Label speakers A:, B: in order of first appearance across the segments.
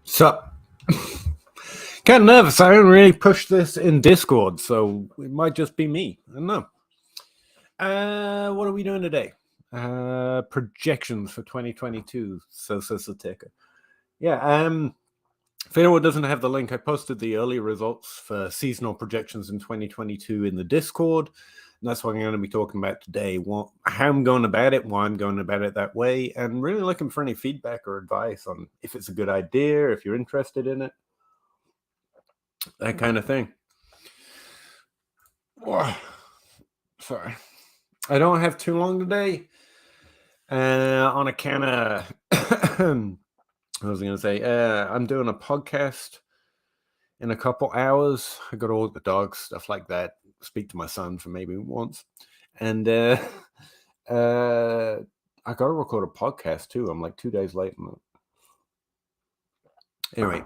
A: So, kind of nervous. I don't really push this in Discord, so it might just be me. I don't know. What are we doing today? Projections for 2022. So ticker. Yeah. If anyone doesn't have the link, I posted the early results for seasonal projections in 2022 in the Discord. And that's what I'm going to be talking about today. How I'm going about it, why I'm going about it that way, and really looking for any feedback or advice on if it's a good idea, if you're interested in it. That kind of thing. Oh, sorry. I don't have too long today. On account of, I was going to say, I'm doing a podcast in a couple hours. I got to walk the dogs, stuff like that. Speak to my son for maybe once. And I got to record a podcast too. I'm like 2 days late. Anyway,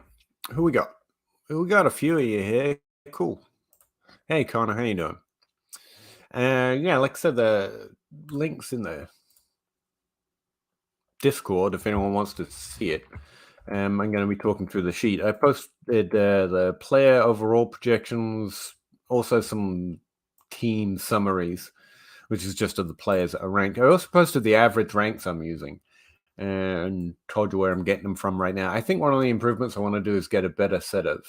A: who we got? We got a few of you here. Cool. Hey, Connor, how you doing? Yeah, like I said, the links in the Discord if anyone wants to see it. I'm going to be talking through the sheet. I posted the player overall projections, also some team summaries, which is just of the players that are ranked. I also posted the average ranks I'm using and told you where I'm getting them from right now. I think one of the improvements I want to do is get a better set of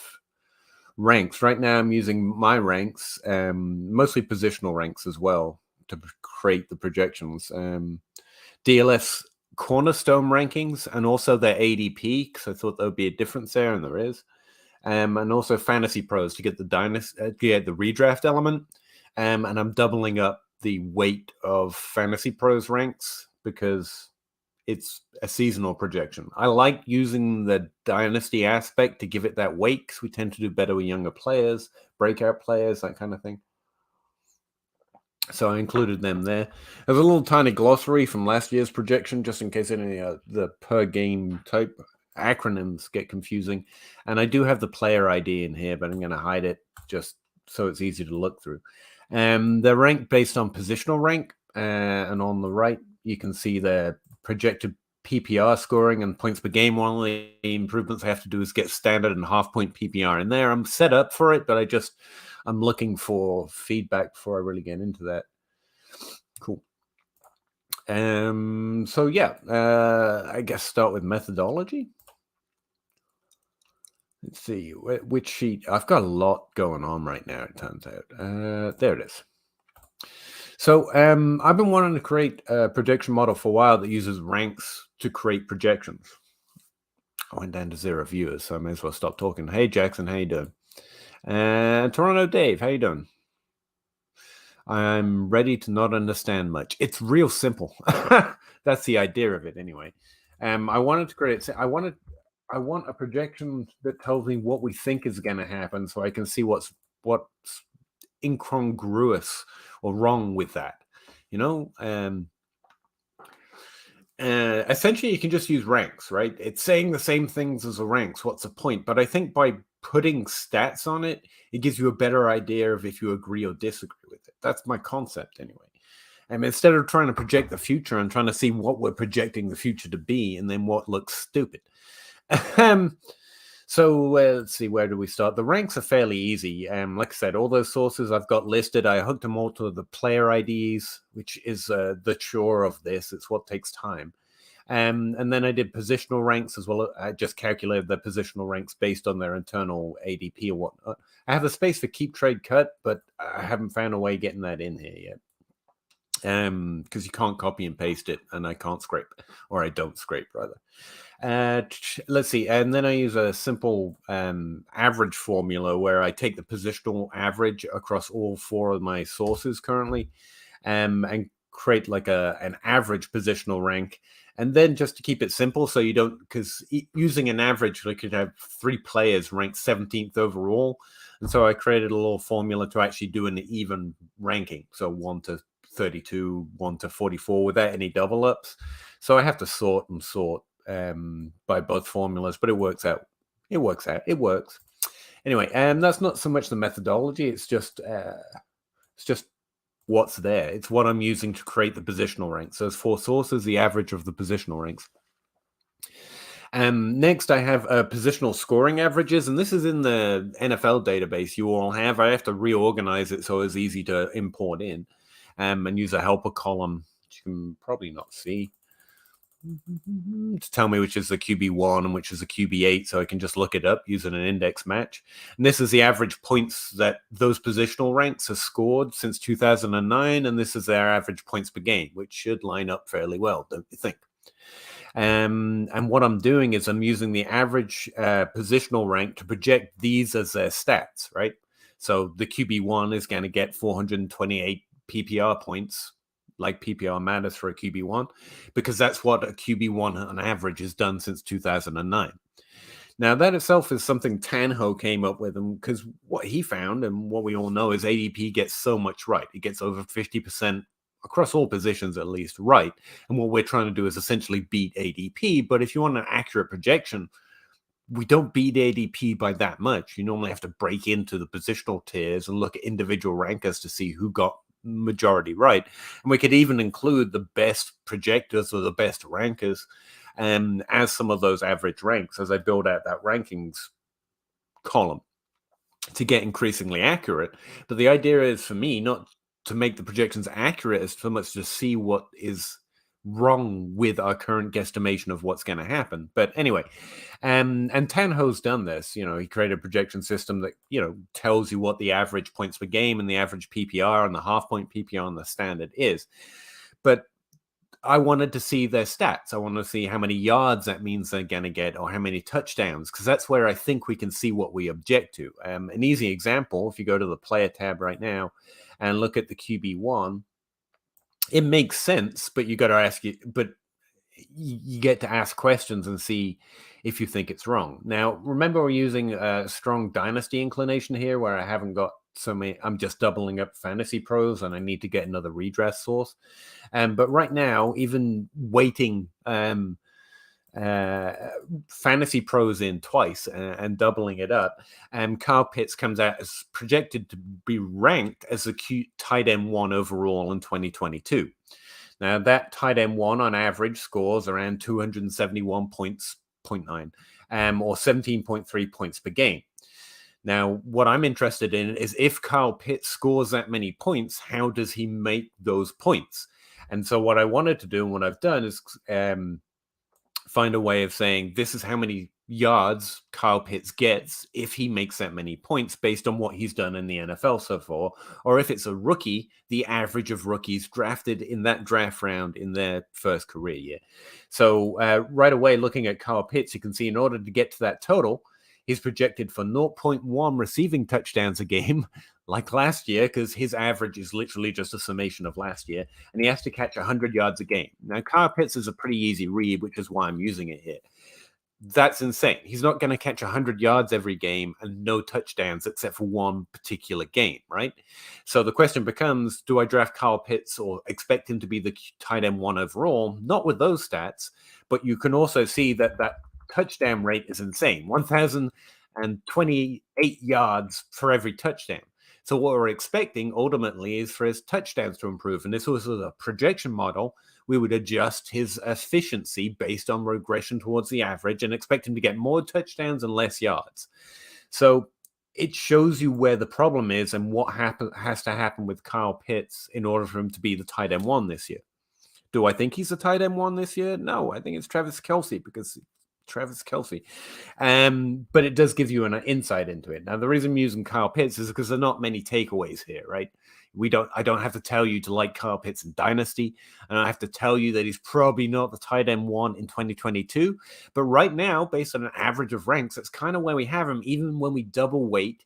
A: ranks. Right now I'm using my ranks, mostly positional ranks as well, to create the projections. DLS cornerstone rankings and also their ADP, because I thought there would be a difference there, and there is. And also Fantasy Pros to get the redraft element. And I'm doubling up the weight of Fantasy Pros ranks because it's a seasonal projection. I like using the dynasty aspect to give it that weight because we tend to do better with younger players, breakout players, that kind of thing. So I included them there. There's a little tiny glossary from last year's projection, just in case any of the per game type acronyms get confusing. And I do have the player ID in here, but I'm going to hide it just so it's easy to look through. They're ranked based on positional rank. And on the right, you can see the projected PPR scoring and points per game. One of the improvements I have to do is get standard and half-point PPR in there. I'm set up for it, but I'm looking for feedback before I really get into that. Cool. So yeah, I guess start with methodology. Let's see, which sheet? I've got a lot going on right now, it turns out. There it is. So I've been wanting to create a projection model for a while that uses ranks to create projections. I went down to 0 viewers, so I may as well stop talking. Hey, Jackson, how you doing? Toronto Dave, how you doing? I'm ready to not understand much. It's real simple. That's the idea of it, anyway. I wanted to create. I want a projection that tells me what we think is going to happen, so I can see what's incongruous or wrong with that. You know, essentially, you can just use ranks, right? It's saying the same things as the ranks. What's the point? But I think by putting stats on it, it gives you a better idea of if you agree or disagree with it. That's my concept, anyway. And instead of trying to project the future, I'm trying to see what we're projecting the future to be and then what looks stupid. So let's see, where do we start? The ranks are fairly easy. Like I said, all those sources I've got listed, I hooked them all to the player IDs, which is the chore of this. It's what takes time. And then I did positional ranks as well. I just calculated the positional ranks based on their internal ADP or whatnot. I have a space for keep, trade, cut, but I haven't found a way of getting that in here yet. Because you can't copy and paste it, and I can't scrape, or I don't scrape, rather. Let's see, and then I use a simple average formula where I take the positional average across all 4 of my sources currently, and create like an average positional rank. And then just to keep it simple, so you don't, because using an average, like you'd have 3 players ranked 17th overall. And so I created a little formula to actually do an even ranking. So 1 to 32, 1 to 44 without any double ups. So I have to sort by both formulas, but it works out. It works. Anyway, that's not so much the methodology. It's just what's there. It's what I'm using to create the positional ranks. So there's 4 sources, the average of the positional ranks. Next, I have positional scoring averages, and this is in the NFL database you all have. I have to reorganize it so it's easy to import in, and use a helper column, which you can probably not see, to tell me which is the QB1 and which is the QB8, so I can just look it up using an index match. And this is the average points that those positional ranks have scored since 2009, and this is their average points per game, which should line up fairly well, don't you think? And what I'm doing is I'm using the average positional rank to project these as their stats, right? So the QB1 is going to get 428 PPR points, like PPR matters for a QB1, because that's what a QB1 on average has done since 2009. Now, that itself is something Tanho came up with, and because what he found and what we all know is ADP gets so much right. It gets over 50% across all positions, at least, right. And what we're trying to do is essentially beat ADP. But if you want an accurate projection, we don't beat ADP by that much. You normally have to break into the positional tiers and look at individual rankers to see who got majority right. And we could even include the best projectors or the best rankers as some of those average ranks as I build out that rankings column to get increasingly accurate. But the idea is for me not to make the projections accurate as so much to see what is wrong with our current guesstimation of what's going to happen. But anyway, and Tanho's done this. He created a projection system that tells you what the average points per game and the average PPR and the half point PPR and the standard is. But I wanted to see their stats. I want to see how many yards that means they're going to get or how many touchdowns, because that's where I think we can see what we object to. An easy example, if you go to the player tab right now and look at the QB1, it makes sense, but you got to ask you, but you get to ask questions and see if you think it's wrong. Now, remember, we're using a strong dynasty inclination here where I haven't got so many. I'm just doubling up fantasy pros and I need to get another redress source. But right now, even weighting fantasy pros in twice and doubling it up, Kyle Pitts comes out as projected to be ranked as a tight end 1 overall in 2022. Now, that tight end 1 on average scores around 271 points, 0.9, or 17.3 points per game. Now, what I'm interested in is if Kyle Pitts scores that many points, how does he make those points? And so what I wanted to do and what I've done is find a way of saying this is how many yards Kyle Pitts gets if he makes that many points based on what he's done in the NFL so far, or if it's a rookie, the average of rookies drafted in that draft round in their first career year. So right away, looking at Kyle Pitts, you can see in order to get to that total, he's projected for 0.1 receiving touchdowns a game, like last year, because his average is literally just a summation of last year, and he has to catch 100 yards a game. Now, Kyle Pitts is a pretty easy read, which is why I'm using it here. That's insane. He's not going to catch 100 yards every game and no touchdowns except for one particular game, right? So the question becomes, do I draft Kyle Pitts or expect him to be the tight end 1 overall? Not with those stats, but you can also see that that touchdown rate is insane. 1,028 yards for every touchdown. So what we're expecting ultimately is for his touchdowns to improve. And this was a projection model. We would adjust his efficiency based on regression towards the average and expect him to get more touchdowns and less yards. So it shows you where the problem is and what has to happen with Kyle Pitts in order for him to be the tight end 1 this year. Do I think he's a tight end 1 this year? No, I think it's Travis Kelce because Travis Kelce. But it does give you an insight into it. Now, the reason I'm using Kyle Pitts is because there are not many takeaways here, right? I don't have to tell you to like Kyle Pitts in Dynasty. And I have to tell you that he's probably not the tight end 1 in 2022. But right now, based on an average of ranks, that's kind of where we have him, even when we double weight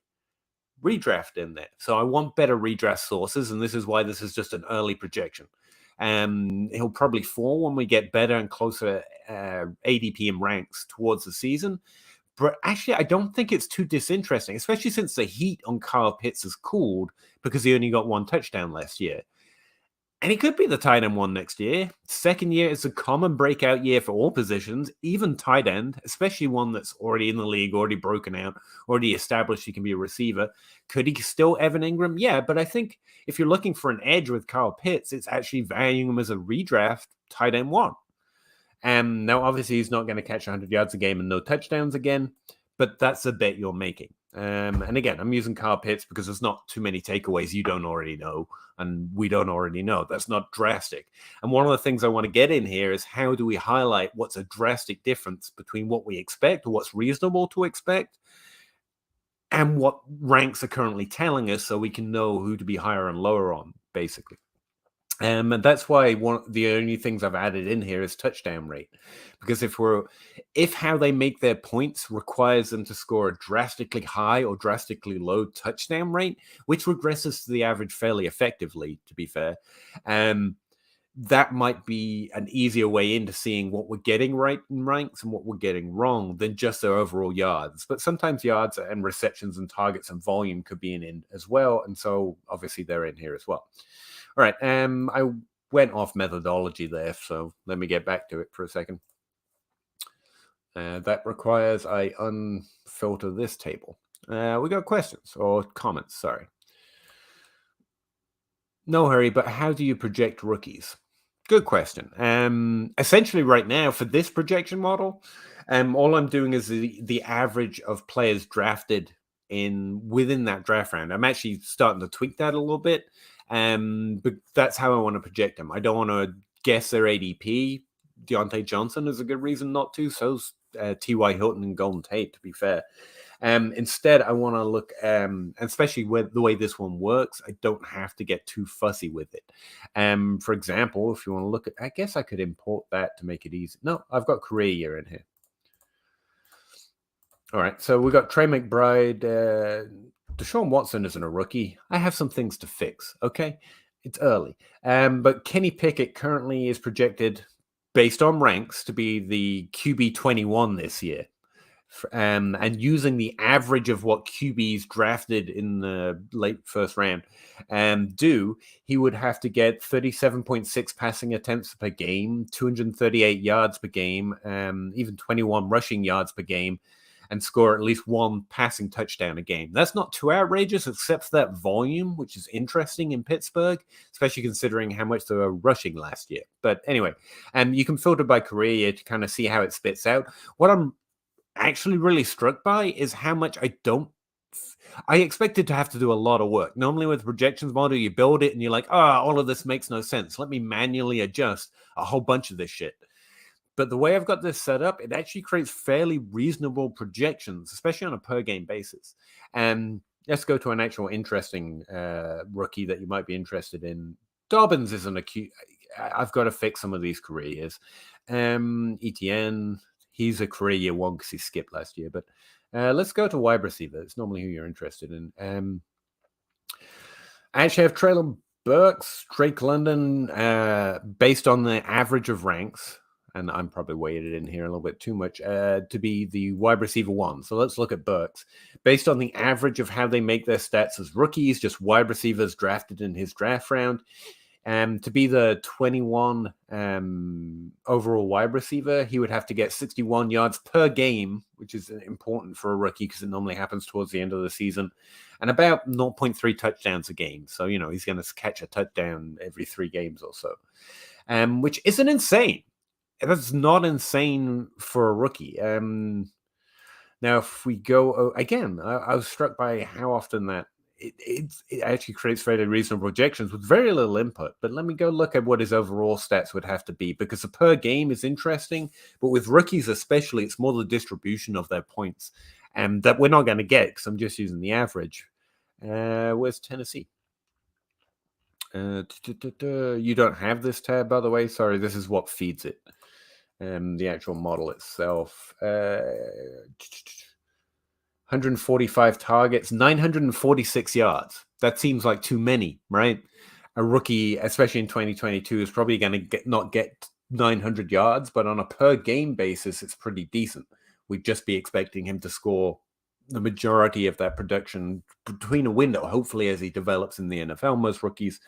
A: redraft in there. So I want better redraft sources. And this is why this is just an early projection. He'll probably fall when we get better and closer ADP and ranks towards the season. But actually, I don't think it's too disinteresting, especially since the heat on Kyle Pitts has cooled because he only got 1 touchdown last year. And he could be the tight end 1 next year. Second year is a common breakout year for all positions, even tight end, especially one that's already in the league, already broken out, already established he can be a receiver. Could he still Evan Ingram? Yeah, but I think if you're looking for an edge with Kyle Pitts, it's actually valuing him as a redraft tight end 1. Now, obviously, he's not going to catch 100 yards a game and no touchdowns again, but that's a bet you're making. And again, I'm using Kyle Pitts because there's not too many takeaways you don't already know, and we don't already know. That's not drastic. And one of the things I want to get in here is how do we highlight what's a drastic difference between what we expect or what's reasonable to expect and what ranks are currently telling us so we can know who to be higher and lower on, basically. And that's why the only things I've added in here is touchdown rate, because if how they make their points requires them to score a drastically high or drastically low touchdown rate, which regresses to the average fairly effectively, to be fair, that might be an easier way into seeing what we're getting right in ranks and what we're getting wrong than just their overall yards. But sometimes yards and receptions and targets and volume could be in as well, and so obviously they're in here as well. All right, I went off methodology there, so let me get back to it for a second. That requires I unfilter this table. We got questions or comments, sorry. No hurry, but how do you project rookies? Good question. Essentially right now for this projection model, all I'm doing is the average of players drafted within that draft round. I'm actually starting to tweak that a little bit. But that's how I want to project them. I don't want to guess their ADP. Deontay Johnson is a good reason not to. So's T.Y. Hilton and Golden Tate, to be fair. Instead, I want to look, especially with the way this one works, I don't have to get too fussy with it. For example, if you want to look at, I guess I could import that to make it easy. No, I've got career year in here. All right, so we got Trey McBride. Deshaun Watson isn't a rookie. I have some things to fix, okay? It's early. But Kenny Pickett currently is projected, based on ranks, to be the QB 21 this year. And using the average of what QBs drafted in the late first round he would have to get 37.6 passing attempts per game, 238 yards per game, even 21 rushing yards per game, and score at least one passing touchdown a game. That's not too outrageous, except for that volume, which is interesting in Pittsburgh, especially considering how much they were rushing last year. But anyway, you can filter by career year to kind of see how it spits out. What I'm actually really struck by is how much I expected to have to do a lot of work. Normally with the projections model, you build it and you're like, all of this makes no sense. Let me manually adjust a whole bunch of this shit. But the way I've got this set up, it actually creates fairly reasonable projections, especially on a per game basis. And let's go to an actual interesting rookie that you might be interested in. Dobbins isn't a cute. I've got to fix some of these career years. ETN, he's a career year one because he skipped last year. But let's go to wide receiver. It's normally who you're interested in. I actually have Treylon Burks, Drake London, based on the average of ranks. And I'm probably weighted in here a little bit too much, to be the wide receiver one. So let's look at Burks. Based on the average of how they make their stats as rookies, just wide receivers drafted in his draft round, to be the 21 overall wide receiver, he would have to get 61 yards per game, which is important for a rookie because it normally happens towards the end of the season, and about 0.3 touchdowns a game. So, he's going to catch a touchdown every 3 games or so, which isn't insane. That's not insane for a rookie. Now, if we go again, I was struck by how often that it actually creates fairly reasonable projections with very little input. But let me go look at what his overall stats would have to be, because the per game is interesting. But with rookies especially, it's more the distribution of their points that we're not going to get because I'm just using the average. Where's Tennessee? You don't have this tab, by the way. Sorry, this is what feeds it. The actual model itself. 145 targets, 946 yards. That seems like too many, right? A rookie, especially in 2022, is probably going to not get 900 yards, but on a per game basis, it's pretty decent. We'd just be expecting him to score the majority of that production between a window, hopefully as he develops in the NFL. Most rookies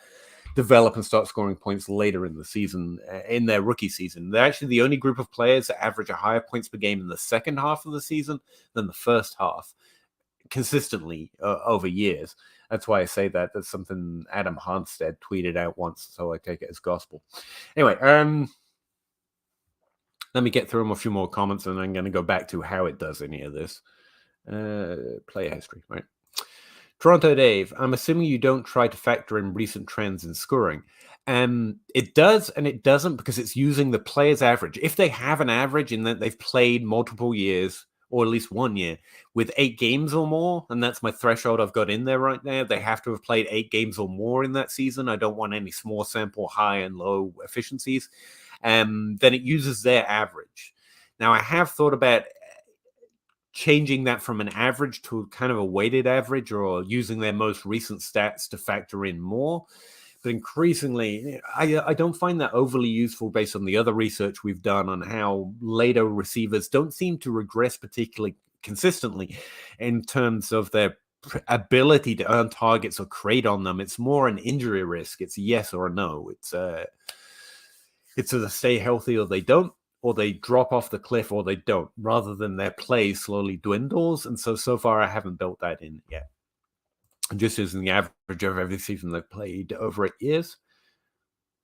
A: develop and start scoring points later in the season, in their rookie season. They're actually the only group of players that average a higher points per game in the second half of the season than the first half, consistently over years. That's why I say that. That's something Adam Hanstead tweeted out once, so I take it as gospel. Anyway, Let me get through a few more comments, and I'm going to go back to how it does any of this. Player history, right? Toronto Dave, I'm assuming you don't try to factor in recent trends in scoring. It does and it doesn't, because it's using the player's average. If they have an average in that they've played multiple years, or at least 1 year, with 8 games or more, and that's my threshold I've got in there right now, they have to have played 8 games or more in that season. I don't want any small sample high and low efficiencies. Then it uses their average. Now, I have thought about changing that from an average to kind of a weighted average, or using their most recent stats to factor in more. But increasingly, I don't find that overly useful based on the other research we've done on how later receivers don't seem to regress particularly consistently in terms of their ability to earn targets or create on them. It's more an injury risk. It's a yes or a no. It's either stay healthy or they don't, or they drop off the cliff or they don't, rather than their play slowly dwindles. And so far I haven't built that in yet. I'm just using the average of every season they've played over 8 years.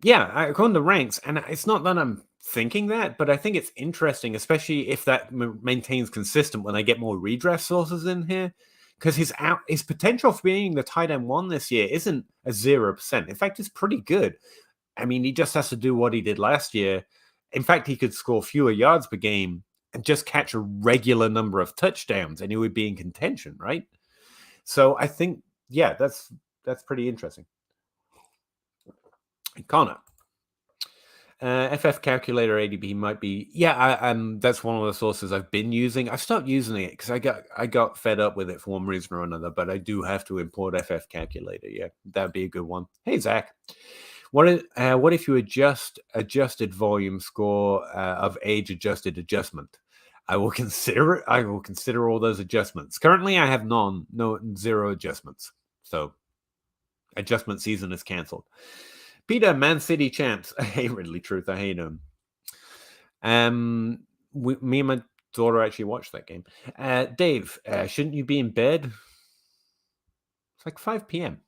A: Yeah, according to ranks, and it's not that I'm thinking that, but I think it's interesting, especially if that maintains consistent when I get more redraft sources in here, because his potential for being the tight end 1 this year isn't a 0%. In fact, it's pretty good. I mean, he just has to do what he did last year. In fact, he could score fewer yards per game and just catch a regular number of touchdowns, and he would be in contention, right? So I think, yeah, that's pretty interesting. Connor, FF calculator ADP might be, yeah. That's one of the sources I've been using. I stopped using it because I got fed up with it for one reason or another. But I do have to import FF calculator. Yeah, that'd be a good one. Hey Zach, what if you adjusted volume score of age adjusted adjustment? I will consider it. I will consider all those adjustments. Currently, I have zero adjustments. So adjustment season is canceled. Peter, Man City champs. I hate Ridley Truth. I hate him. Me and my daughter actually watched that game. Dave, shouldn't you be in bed? It's like 5 p.m.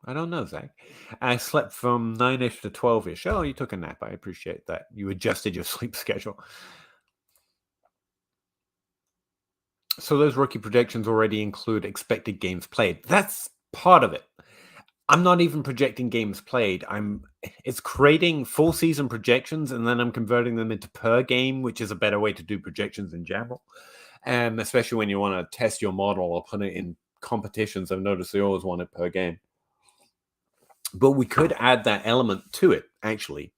A: I don't know, Zach. I slept from 9-ish to 12-ish. Oh, you took a nap. I appreciate that. You adjusted your sleep schedule. So those rookie projections already include expected games played. That's part of it. I'm not even projecting games played. It's creating full season projections, and then I'm converting them into per game, which is a better way to do projections in general. Especially when you want to test your model or put it in competitions. I've noticed they always want it per game. But we could add that element to it, actually.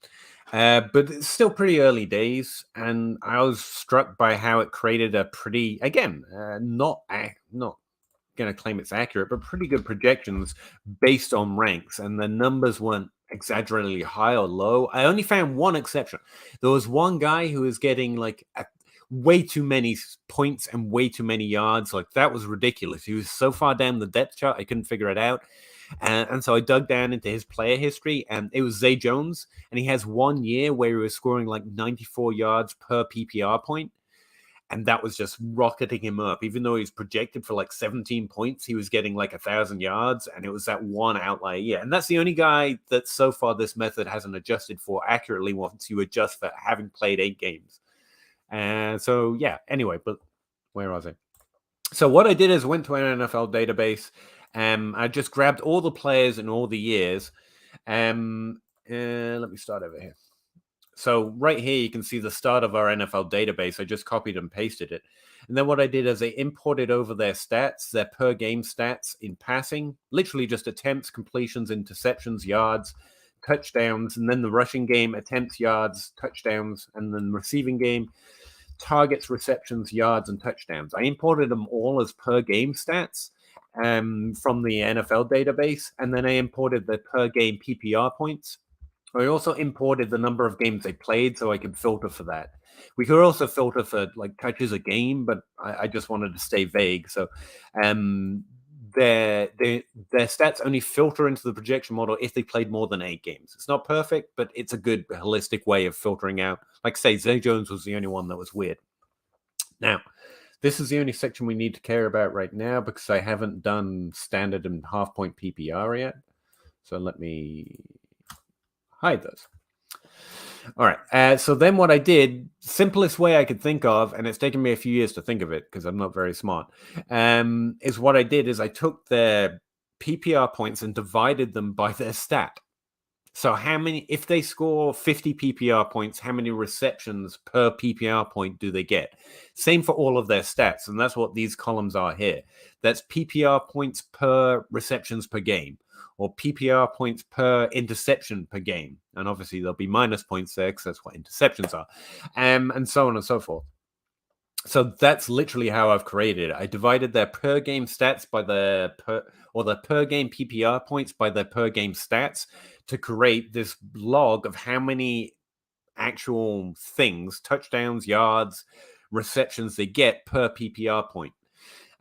A: But it's still pretty early days, and I was struck by how it created a pretty, again, not going to claim it's accurate, but pretty good projections based on ranks, and the numbers weren't exaggeratedly high or low. I only found one exception. There was one guy who was getting like way too many points and way too many yards. Like, that was ridiculous. He was so far down the depth chart, I couldn't figure it out. And so I dug down into his player history, and it was Zay Jones, and he has 1 year where he was scoring like 94 yards per PPR point. And that was just rocketing him up. Even though he's projected for like 17 points, he was getting like 1,000 yards, and it was that one outlier. Yeah, and that's the only guy that so far this method hasn't adjusted for accurately once you adjust for having played 8 games. And so, yeah, anyway, but where was I? So what I did is went to an NFL database. I just grabbed all the players in all the years. Let me start over here. So right here, you can see the start of our NFL database. I just copied and pasted it. And then what I did is I imported over their stats, their per game stats in passing, literally just attempts, completions, interceptions, yards, touchdowns, and then the rushing game, attempts, yards, touchdowns, and then receiving game, targets, receptions, yards, and touchdowns. I imported them all as per game stats from the NFL database, and then I imported the per game PPR points. I also imported the number of games they played so I could filter for that. We could also filter for like touches a game, but I just wanted to stay vague. So their stats only filter into the projection model if they played more than 8 games. It's not perfect, but it's a good holistic way of filtering out. Like, say, Zay Jones was the only one that was weird. Now, this is the only section we need to care about right now because I haven't done standard and half-point PPR yet. So let me hide those. All right. So then what I did, simplest way I could think of, and it's taken me a few years to think of it because I'm not very smart, is what I did is I took their PPR points and divided them by their stat. So how many, if they score 50 PPR points, how many receptions per PPR point do they get? Same for all of their stats. And that's what these columns are here. That's PPR points per receptions per game, or PPR points per interception per game. And obviously there'll be minus points there because that's what interceptions are, and so on and so forth. So that's literally how I've created it. I divided their per game stats by the per game PPR points by their per game stats to create this log of how many actual things, touchdowns, yards, receptions they get per PPR point.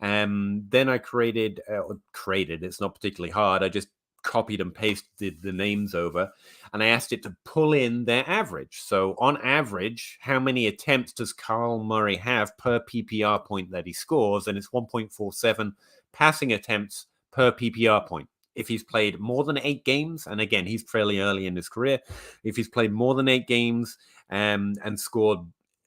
A: Then I created, it's not particularly hard. I just copied and pasted the names over, and I asked it to pull in their average. So on average, how many attempts does Carl Murray have per PPR point that he scores? And it's 1.47 passing attempts per PPR point. If he's played more than 8 games, and again, he's fairly early in his career, if he's played more than 8 games and scored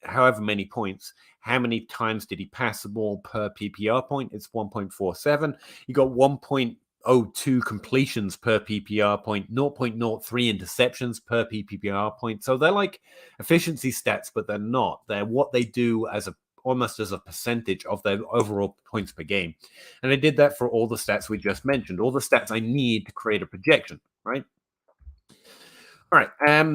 A: however many points, how many times did he pass the ball per PPR point? It's 1.47. You got 1.02 completions per PPR point, 0.03 interceptions per PPR point. So they're like efficiency stats, but they're not. They're what they do as almost as a percentage of their overall points per game. And I did that for all the stats we just mentioned, all the stats I need to create a projection, right? All right.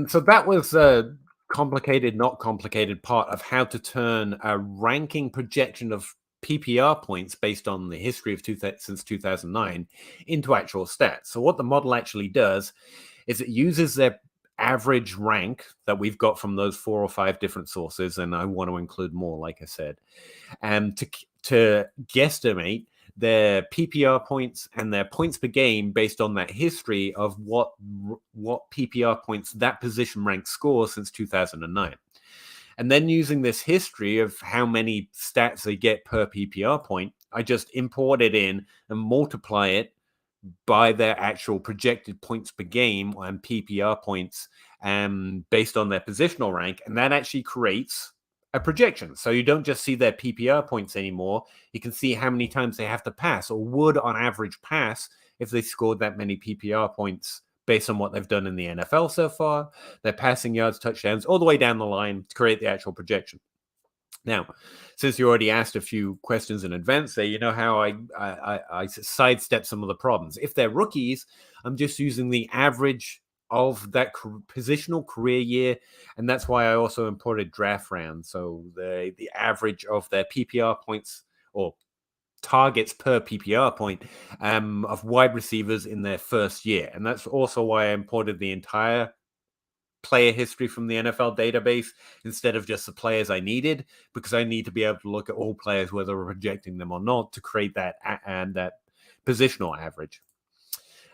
A: So that was a complicated, not complicated part of how to turn a ranking projection of PPR points based on the history of since 2009 into actual stats. So what the model actually does is it uses their average rank that we've got from those 4 or 5 different sources, and I want to include more, like I said, and to guesstimate their PPR points and their points per game based on that history of what PPR points that position rank scores since 2009. And then using this history of how many stats they get per PPR point, I just import it in and multiply it by their actual projected points per game and PPR points based on their positional rank. And that actually creates a projection. So you don't just see their PPR points anymore. You can see how many times they have to pass or would on average pass if they scored that many PPR points based on what they've done in the NFL so far, their passing yards, touchdowns, all the way down the line to create the actual projection. Now, since you already asked a few questions in advance there, you know how I sidestep some of the problems. If they're rookies, I'm just using the average of that positional career year, and that's why I also imported draft round. So the average of their PPR points or targets per PPR point of wide receivers in their first year, and that's also why I imported the entire player history from the NFL database instead of just the players I needed, because I need to be able to look at all players, whether we're projecting them or not, to create that and that positional average.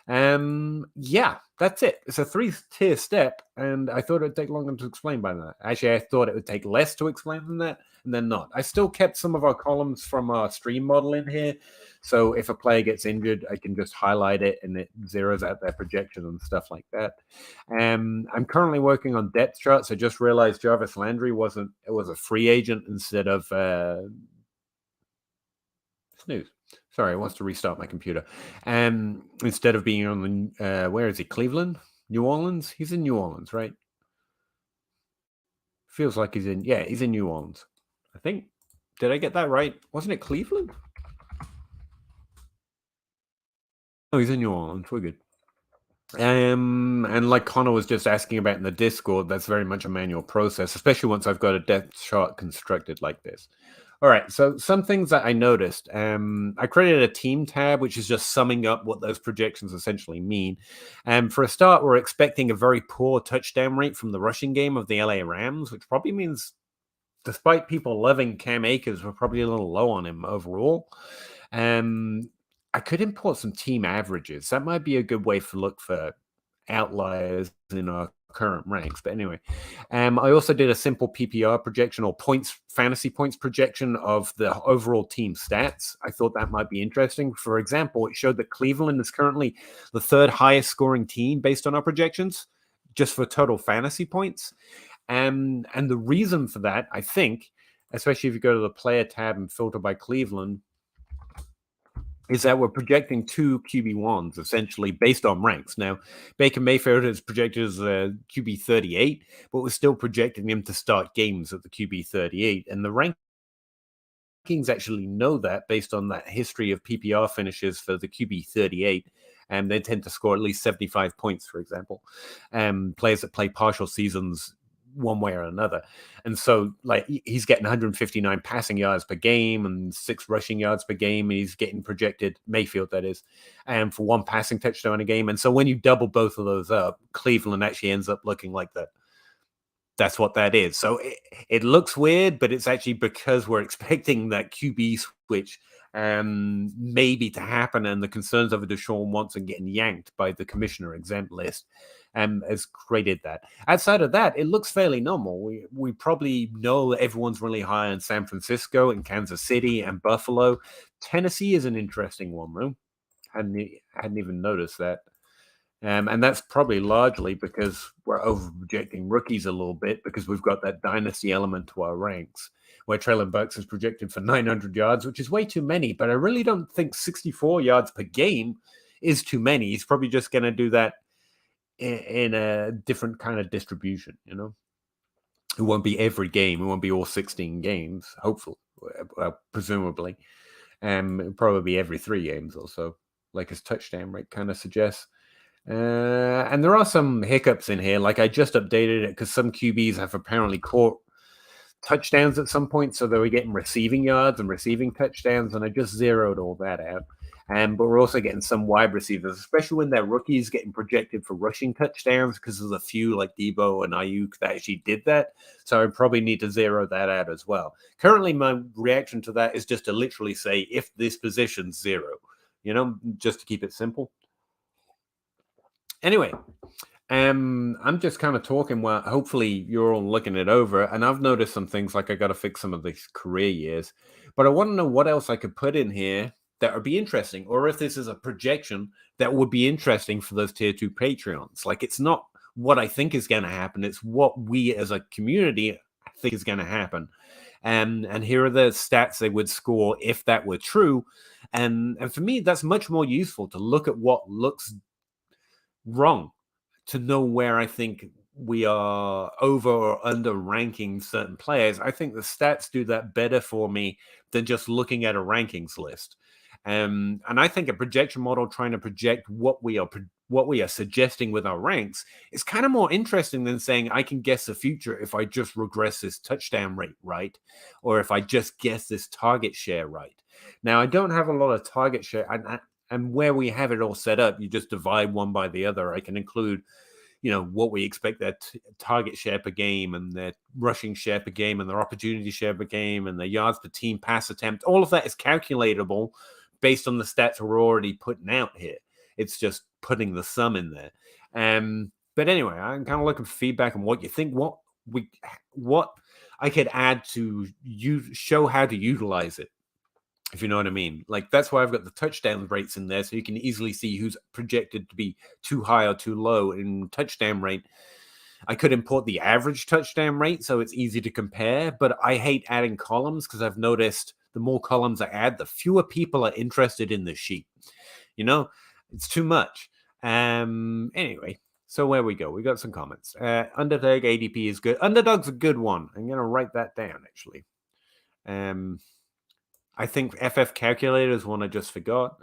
A: Yeah, that's it. It's a 3-tier step, and I thought it'd take longer to explain by that. Actually, I thought it would take less to explain than that, and then not. I still kept some of our columns from our stream model in here, so if a player gets injured, I can just highlight it and it zeroes out their projection and stuff like that. I'm currently working on depth charts. I just realized Jarvis Landry was a free agent instead of snooze. Sorry, it wants to restart my computer. Instead of being on the where is he? Cleveland, New Orleans. He's in New Orleans, right? Feels like he's in. Yeah, he's in New Orleans. I think. Did I get that right? Wasn't it Cleveland? Oh, he's in New Orleans. We're good. And like Connor was just asking about in the Discord, that's very much a manual process, especially once I've got a depth chart constructed like this. All right, so some things that I noticed. I created a team tab, which is just summing up what those projections essentially mean. For a start, we're expecting a very poor touchdown rate from the rushing game of the LA Rams, which probably means, despite people loving Cam Akers, we're probably a little low on him overall. I could import some team averages. That might be a good way to look for outliers in our current ranks. But anyway, I also did a simple PPR projection or fantasy points projection of the overall team stats. I thought that might be interesting. For example, it showed that Cleveland is currently the 3rd highest scoring team based on our projections, just for total fantasy points. And the reason for that, I think, especially if you go to the player tab and filter by Cleveland, is that we're projecting 2 QB1s essentially based on ranks. Now, Baker Mayfield is projected as a QB 38, but we're still projecting him to start games at the QB 38. And the rankings actually know that based on that history of PPR finishes for the QB 38. And they tend to score at least 75 points, for example. Players that play partial seasons one way or another. And so, like, he's getting 159 passing yards per game and 6 rushing yards per game. He's getting projected, Mayfield, that is, and for 1 passing touchdown a game. And so when you double both of those up, Cleveland actually ends up looking like that. That's what that is. So it looks weird, but it's actually because we're expecting that QB switch maybe to happen, and the concerns over Deshaun Watson getting yanked by the commissioner exempt list has created that. Outside of that, it looks fairly normal. We probably know that everyone's really high in San Francisco and Kansas City and Buffalo. Tennessee is an interesting one, though. Hadn't even noticed that. And that's probably largely because we're over projecting rookies a little bit because we've got that dynasty element to our ranks, where Treylon Burks is projected for 900 yards, which is way too many. But I really don't think 64 yards per game is too many. He's probably just going to do that in a different kind of distribution, you know? It won't be every game. It won't be all 16 games, hopefully, presumably. It'll probably be every 3 games or so, like his touchdown rate kind of suggests. And there are some hiccups in here. Like, I just updated it because some QBs have apparently caught touchdowns at some point, so they were getting receiving yards and receiving touchdowns, and I just zeroed all that out. But we're also getting some wide receivers, especially when they're rookies, getting projected for rushing touchdowns because there's a few like Debo and Ayuk that actually did that. So I probably need to zero that out as well. Currently, my reaction to that is just to literally say, if this position's 0, just to keep it simple. Anyway, I'm just kind of talking while hopefully you're all looking it over, and I've noticed some things like I got to fix some of these career years, but I want to know what else I could put in here that would be interesting, or if this is a projection that would be interesting for those tier 2 Patreons. Like, it's not what I think is going to happen, it's what we as a community think is going to happen. And here are the stats they would score if that were true. And for me, that's much more useful to look at what looks wrong, to know where I think we are over or under ranking certain players. I think the stats do that better for me than just looking at a rankings list. And I think a projection model trying to project what we are suggesting with our ranks is kind of more interesting than saying I can guess the future if I just regress this touchdown rate right, or if I just guess this target share right. Now, I don't have a lot of target share, and where we have it all set up, you just divide one by the other. I can include, what we expect their target share per game and their rushing share per game and their opportunity share per game and their yards per team pass attempt. All of that is calculatable based on the stats we're already putting out here. It's just putting the sum in there. But anyway, I'm kind of looking for feedback on what you think, what I could add to show how to utilize it, if you know what I mean. Like, that's why I've got the touchdown rates in there, so you can easily see who's projected to be too high or too low in touchdown rate. I could import the average touchdown rate, so it's easy to compare, but I hate adding columns because I've noticed the more columns I add, the fewer people are interested in the sheet. It's too much. Anyway, so where we go, we got some comments. Underdog ADP is good. Underdog's a good one. I'm going to write that down, actually. I think FF Calculator is one I just forgot.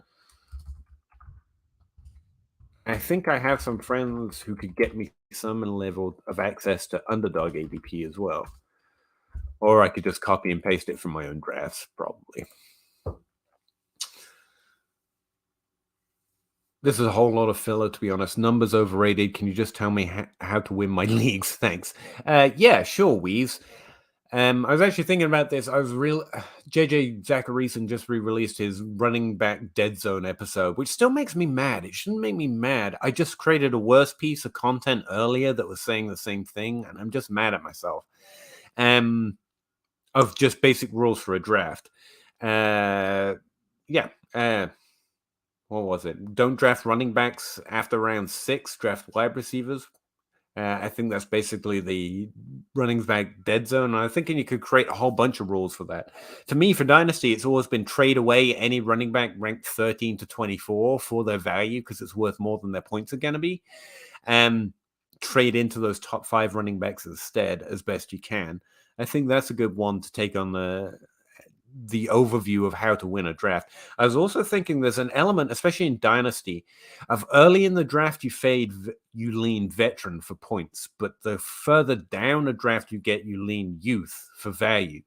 A: I think I have some friends who could get me some level of access to Underdog ADP as well. Or I could just copy and paste it from my own drafts, probably. This is a whole lot of filler, to be honest. Numbers overrated. Can you just tell me how to win my leagues? Thanks. Yeah, sure, Weez. I was actually thinking about this. JJ Zacharyson just re-released his running back dead zone episode, which still makes me mad. It shouldn't make me mad. I just created a worse piece of content earlier that was saying the same thing, and I'm just mad at myself. Of just basic rules for a draft. What was it? Don't draft running backs after round 6. Draft wide receivers I think that's basically the running back dead zone. And I'm thinking you could create a whole bunch of rules for that. To me, for Dynasty, it's always been trade away any running back ranked 13 to 24 for their value because it's worth more than their points are going to be. And trade into those top 5 running backs instead as best you can. I think that's a good one to take on the overview of how to win a draft. I was also thinking there's an element, especially in Dynasty, of early in the draft you lean veteran for points, but the further down a draft you get, you lean youth for value.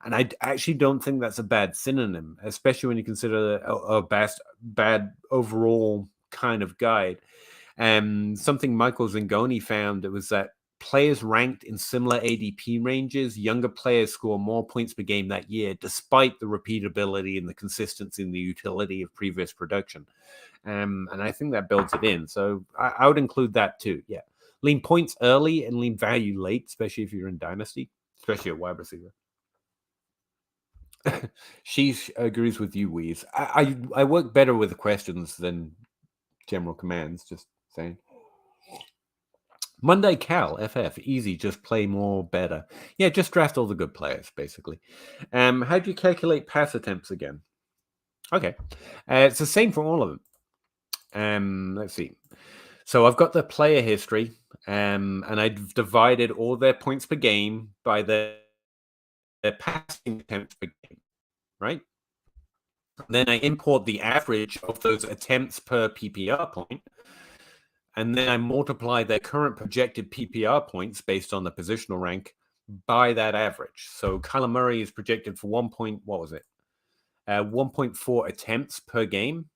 A: And I actually don't think that's a bad synonym, especially when you consider a bad overall kind of guide. Something Michael Zingoni found, it was that players ranked in similar ADP ranges, younger players score more points per game that year, despite the repeatability and the consistency and the utility of previous production. And I think that builds it in. So I would include that too. Yeah. Lean points early and lean value late, especially if you're in Dynasty, especially at wide receiver. She agrees with you, Weez. I work better with the questions than general commands, just saying. Monday Cal FF easy, just play more better. Yeah, just draft all the good players basically. How do you calculate pass attempts again? Okay, it's the same for all of them. Let's see. So I've got the player history, and I've divided all their points per game by their passing attempts per game, right? Then I import the average of those attempts per PPR point. And then I multiply their current projected PPR points based on the positional rank by that average. So Kyler Murray is projected for 1.4 attempts per game,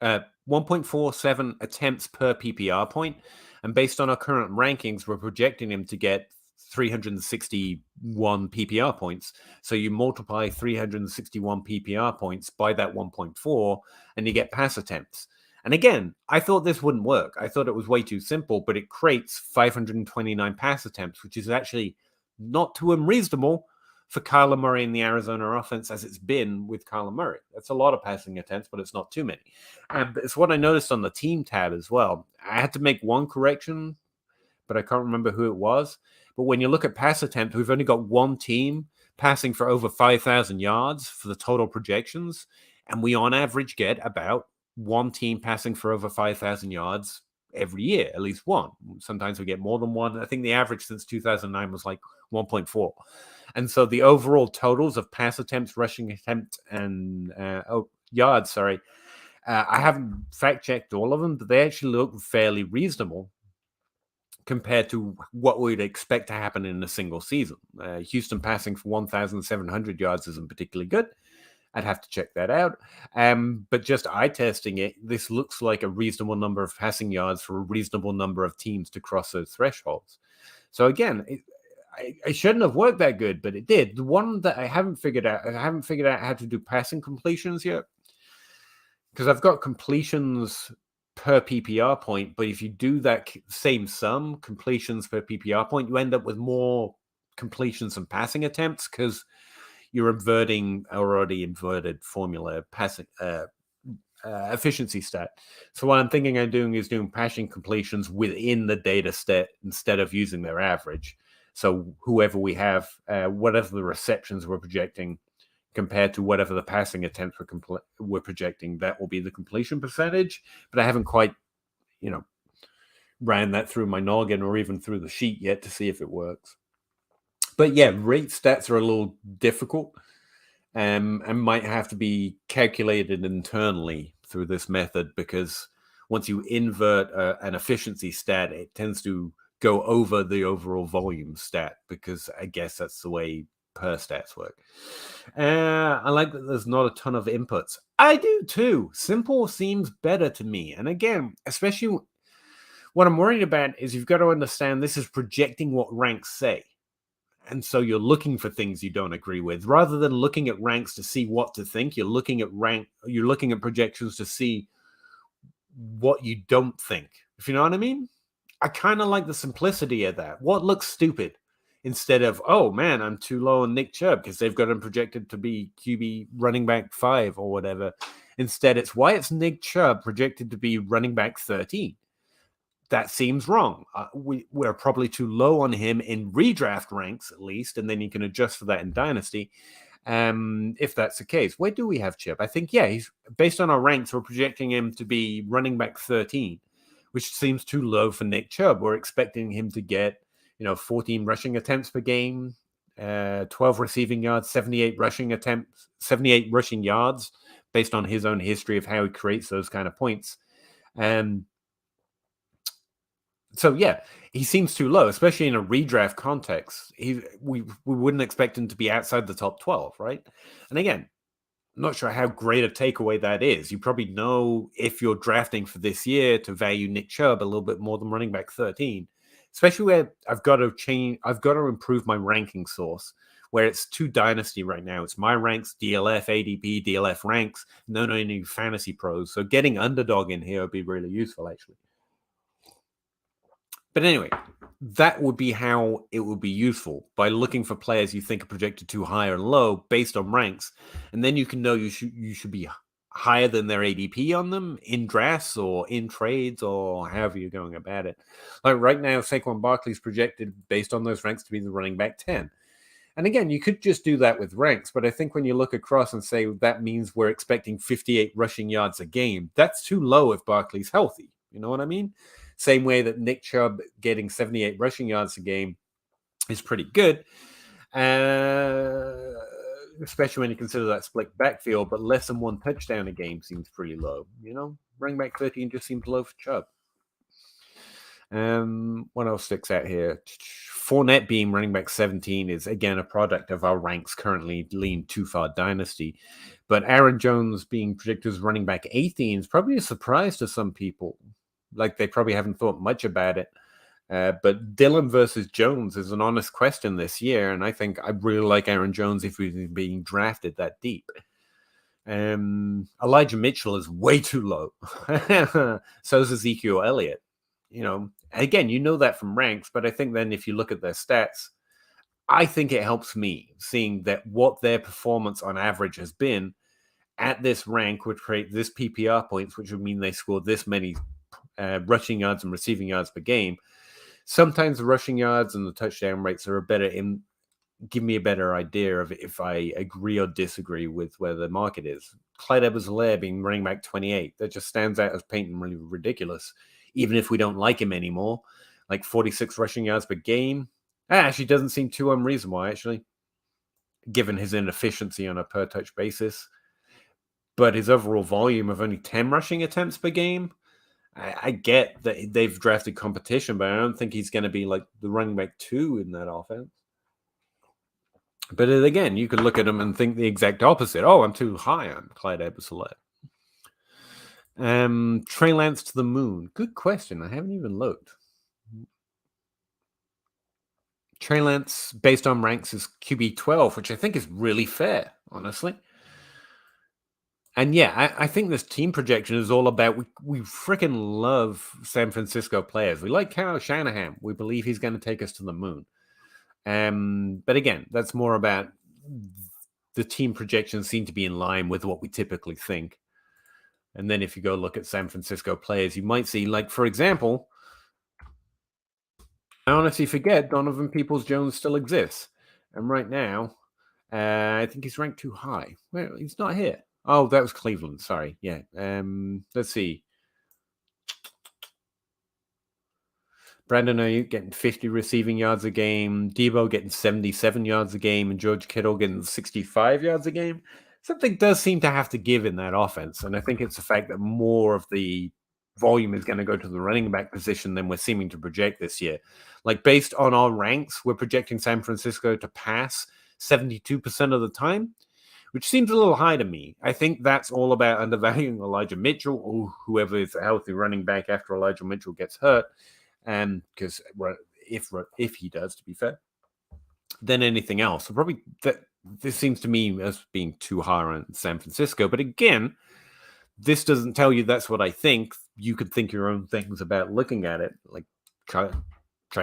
A: 1.47 attempts per PPR point. And based on our current rankings, we're projecting him to get 361 PPR points. So you multiply 361 PPR points by that 1.4 and you get pass attempts. And again, I thought this wouldn't work. I thought it was way too simple, but it creates 529 pass attempts, which is actually not too unreasonable for Kyler Murray in the Arizona offense as it's been with Kyler Murray. That's a lot of passing attempts, but it's not too many. And it's what I noticed on the team tab as well. I had to make one correction, but I can't remember who it was. But when you look at pass attempts, we've only got one team passing for over 5,000 yards for the total projections. And we on average get about one team passing for over 5,000 yards every year, at least one. Sometimes we get more than one. I think the average since 2009 was like 1.4. And so the overall totals of pass attempts, rushing attempts, and yards, I haven't fact checked all of them, but they actually look fairly reasonable compared to what we'd expect to happen in a single season. Houston passing for 1,700 yards isn't particularly good. I'd have to check that out. But just eye testing it, this looks like a reasonable number of passing yards for a reasonable number of teams to cross those thresholds. So again, it shouldn't have worked that good, but it did. The one that I haven't figured out how to do passing completions yet, because I've got completions per PPR point, but if you do that same sum, completions per PPR point, you end up with more completions than passing attempts because you're inverting already inverted formula passing efficiency stat. So what I'm thinking of doing is doing passing completions within the data set instead of using their average. So whoever we have, whatever the receptions we're projecting compared to whatever the passing attempts we're projecting, that will be the completion percentage. But I haven't quite, ran that through my noggin or even through the sheet yet to see if it works. But yeah, rate stats are a little difficult and might have to be calculated internally through this method because once you invert an efficiency stat, it tends to go over the overall volume stat because I guess that's the way per stats work. I like that there's not a ton of inputs. I do too. Simple seems better to me. And again, especially what I'm worried about is you've got to understand this is projecting what ranks say. And so you're looking for things you don't agree with rather than looking at ranks to see what to think. You're looking at projections to see what you don't think, if you know what I mean. I kind of like the simplicity of that. What looks stupid instead of, oh man, I'm too low on Nick Chubb because they've got him projected to be QB running back 5 or whatever. Instead, it's why it's Nick Chubb projected to be running back 13. that seems wrong. We're probably too low on him in redraft ranks, at least, and then you can adjust for that in Dynasty. If that's the case, where do we have Chip? I think, yeah, he's based on our ranks. We're projecting him to be running back 13, which seems too low for Nick Chubb. We're expecting him to get, 14 rushing attempts per game, 12 receiving yards, 78 rushing attempts, 78 rushing yards, based on his own history of how he creates those kind of points. So yeah, he seems too low, especially in a redraft context. We wouldn't expect him to be outside the top 12, right? And again, I'm not sure how great a takeaway that is. You probably know if you're drafting for this year to value Nick Chubb a little bit more than running back 13, especially where I've got to improve my ranking source, where it's too dynasty right now. It's my ranks, DLF, ADP, DLF ranks, no any fantasy pros. So getting underdog in here would be really useful, actually. But anyway, that would be how it would be useful, by looking for players you think are projected too high or low based on ranks, and then you can know you should be higher than their ADP on them in drafts or in trades or however you're going about it. Like right now, Saquon Barkley's projected based on those ranks to be the running back 10. And again, you could just do that with ranks, but I think when you look across and say that means we're expecting 58 rushing yards a game, that's too low if Barkley's healthy. You know what I mean? Same way that Nick Chubb getting 78 rushing yards a game is pretty good, especially when you consider that split backfield, but less than one touchdown a game seems pretty low. Running back 13 just seems low for Chubb. What else sticks out here? Fournette being running back 17 is, again, a product of our ranks currently lean too far dynasty. But Aaron Jones being projected as running back 18 is probably a surprise to some people. Like, they probably haven't thought much about it. But Dillon versus Jones is an honest question this year, and I think I really like Aaron Jones if he's being drafted that deep. Elijah Mitchell is way too low. So is Ezekiel Elliott. Again, that from ranks, but I think then if you look at their stats, I think it helps me seeing that what their performance on average has been at this rank would create this PPR points, which would mean they scored this many rushing yards and receiving yards per game. Sometimes the rushing yards and the touchdown rates are give me a better idea of if I agree or disagree with where the market is. Clyde Edwards-Helaire being running back 28, that just stands out as painting really ridiculous, even if we don't like him anymore. Like 46 rushing yards per game. That actually doesn't seem too unreasonable, actually, given his inefficiency on a per-touch basis. But his overall volume of only 10 rushing attempts per game, I get that they've drafted competition, but I don't think he's going to be like the running back 2 in that offense. But again, you could look at him and think the exact opposite. Oh, I'm too high on Clyde Edwards-Helaire. Trey Lance to the moon. Good question. I haven't even looked. Trey Lance, based on ranks, is QB 12, which I think is really fair, honestly. And yeah, I think this team projection is all about, we freaking love San Francisco players. We like Kyle Shanahan. We believe he's going to take us to the moon. But again, that's more about the team projections seem to be in line with what we typically think. And then if you go look at San Francisco players, you might see, like, for example, I honestly forget Donovan Peoples-Jones still exists. And right now, I think he's ranked too high. Well, he's not here. Oh, that was Cleveland. Sorry. Yeah. Let's see. Brandon Ayuk getting 50 receiving yards a game. Debo getting 77 yards a game. And George Kittle getting 65 yards a game. Something does seem to have to give in that offense. And I think it's the fact that more of the volume is going to go to the running back position than we're seeming to project this year. Like, based on our ranks, we're projecting San Francisco to pass 72% of the time, which seems a little high to me. I think that's all about undervaluing Elijah Mitchell or whoever is a healthy running back after Elijah Mitchell gets hurt. Because if he does, to be fair, than anything else. So probably this seems to me as being too high on San Francisco. But again, this doesn't tell you that's what I think. You could think your own things about looking at it, like Trey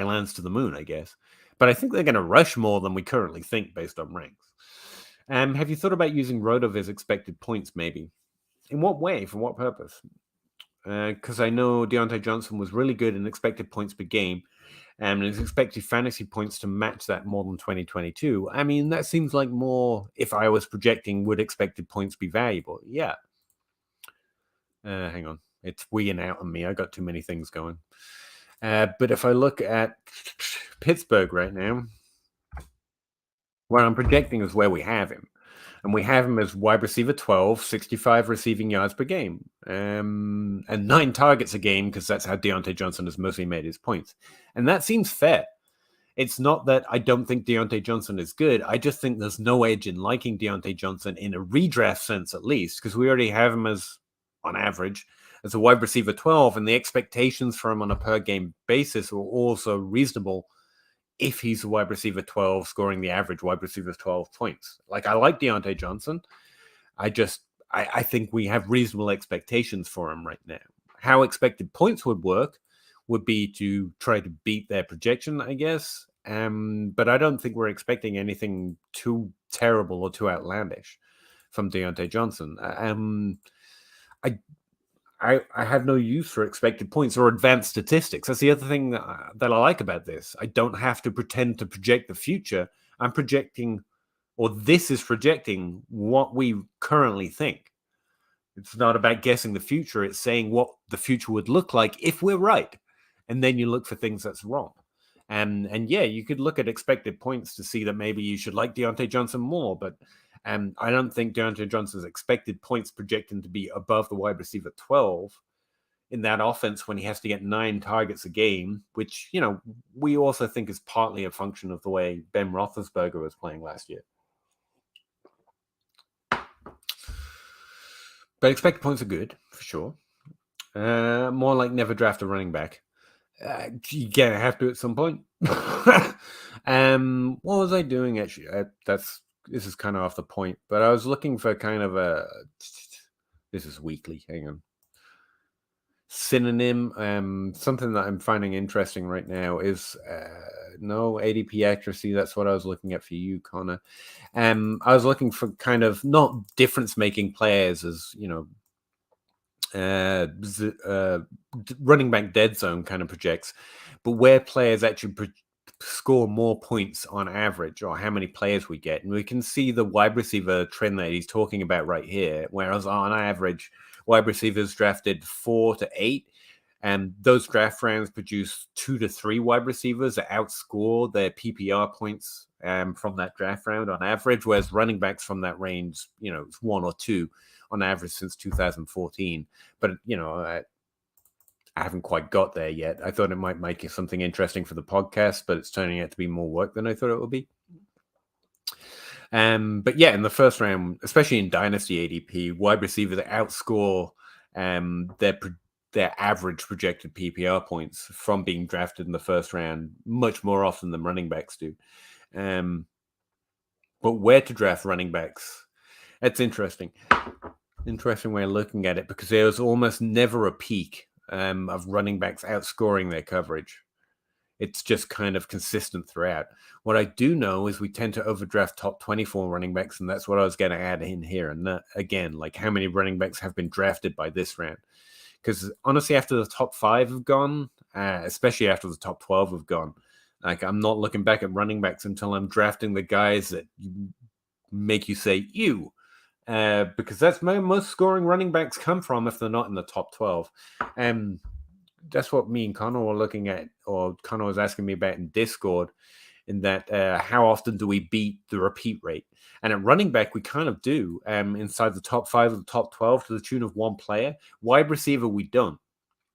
A: Lance to the moon, I guess. But I think they're going to rush more than we currently think based on ranks. Have you thought about using RotoViz expected points, maybe? In what way? For what purpose? because I know Deontay Johnson was really good in expected points per game, and his expected fantasy points to match that more than 2022. I mean, that seems like more, if I was projecting, would expected points be valuable? Yeah. Hang on. It's weeing out on me. I got too many things going. But if I look at Pittsburgh right now, what I'm projecting is where we have him. And we have him as wide receiver 12, 65 receiving yards per game, and 9 targets a game, because that's how Deontay Johnson has mostly made his points. And that seems fair. It's not that I don't think Deontay Johnson is good. I just think there's no edge in liking Deontay Johnson in a redraft sense, at least, because we already have him as, on average, as a wide receiver 12, and the expectations for him on a per game basis are also reasonable if he's a wide receiver 12 scoring the average wide receiver 12 points. Like, I like Deontay Johnson. I think we have reasonable expectations for him right now. How expected points would work would be to try to beat their projection, I guess. But I don't think we're expecting anything too terrible or too outlandish from Deontay Johnson. I have no use for expected points or advanced statistics. That's the other thing that I like about this. I don't have to pretend to project the future. I'm projecting, or this is projecting, what we currently think. It's not about guessing the future. It's saying what the future would look like if we're right. And then you look for things that's wrong. And yeah, you could look at expected points to see that maybe you should like Deontay Johnson more, but I don't think Deontay Johnson's expected points projecting to be above the wide receiver 12 in that offense when he has to get 9 targets a game, which, we also think is partly a function of the way Ben Roethlisberger was playing last year. But expected points are good, for sure. More like never draft a running back. You're gonna have to at some point. What was I doing actually? This is kind of off the point, but I was looking for kind of a. This is weekly. Hang on. Synonym. Something that I'm finding interesting right now is no ADP accuracy. That's what I was looking at for you, Connor. I was looking for kind of not difference-making players as running back dead zone kind of projects, but where players actually score more points on average, or how many players we get. And we can see the wide receiver trend that he's talking about right here, whereas on average, wide receivers drafted 4 to 8, and those draft rounds produce 2 to 3 wide receivers that outscore their PPR points from that draft round on average, whereas running backs from that range, it's 1 or 2 on average since 2014. But, I haven't quite got there yet. I thought it might make it something interesting for the podcast, but it's turning out to be more work than I thought it would be. But yeah, in the first round, especially in Dynasty ADP, wide receivers outscore their average projected PPR points from being drafted in the first round much more often than running backs do. But where to draft running backs, that's interesting. Interesting way of looking at it, because there was almost never a peak of running backs outscoring their coverage. It's just kind of consistent throughout. What I do know is we tend to overdraft top 24 running backs, and that's what I was going to add in here. And that, again, like how many running backs have been drafted by this round? Because honestly, after the top 5 have gone, especially after the top 12 have gone, like I'm not looking back at running backs until I'm drafting the guys that make you say, ew. Because that's where most scoring running backs come from if they're not in the top 12. That's what me and Connor were looking at, or Connor was asking me about in Discord, in that how often do we beat the repeat rate? And at running back, we kind of do inside the top 5 of the top 12 to the tune of 1 player. Wide receiver, we don't.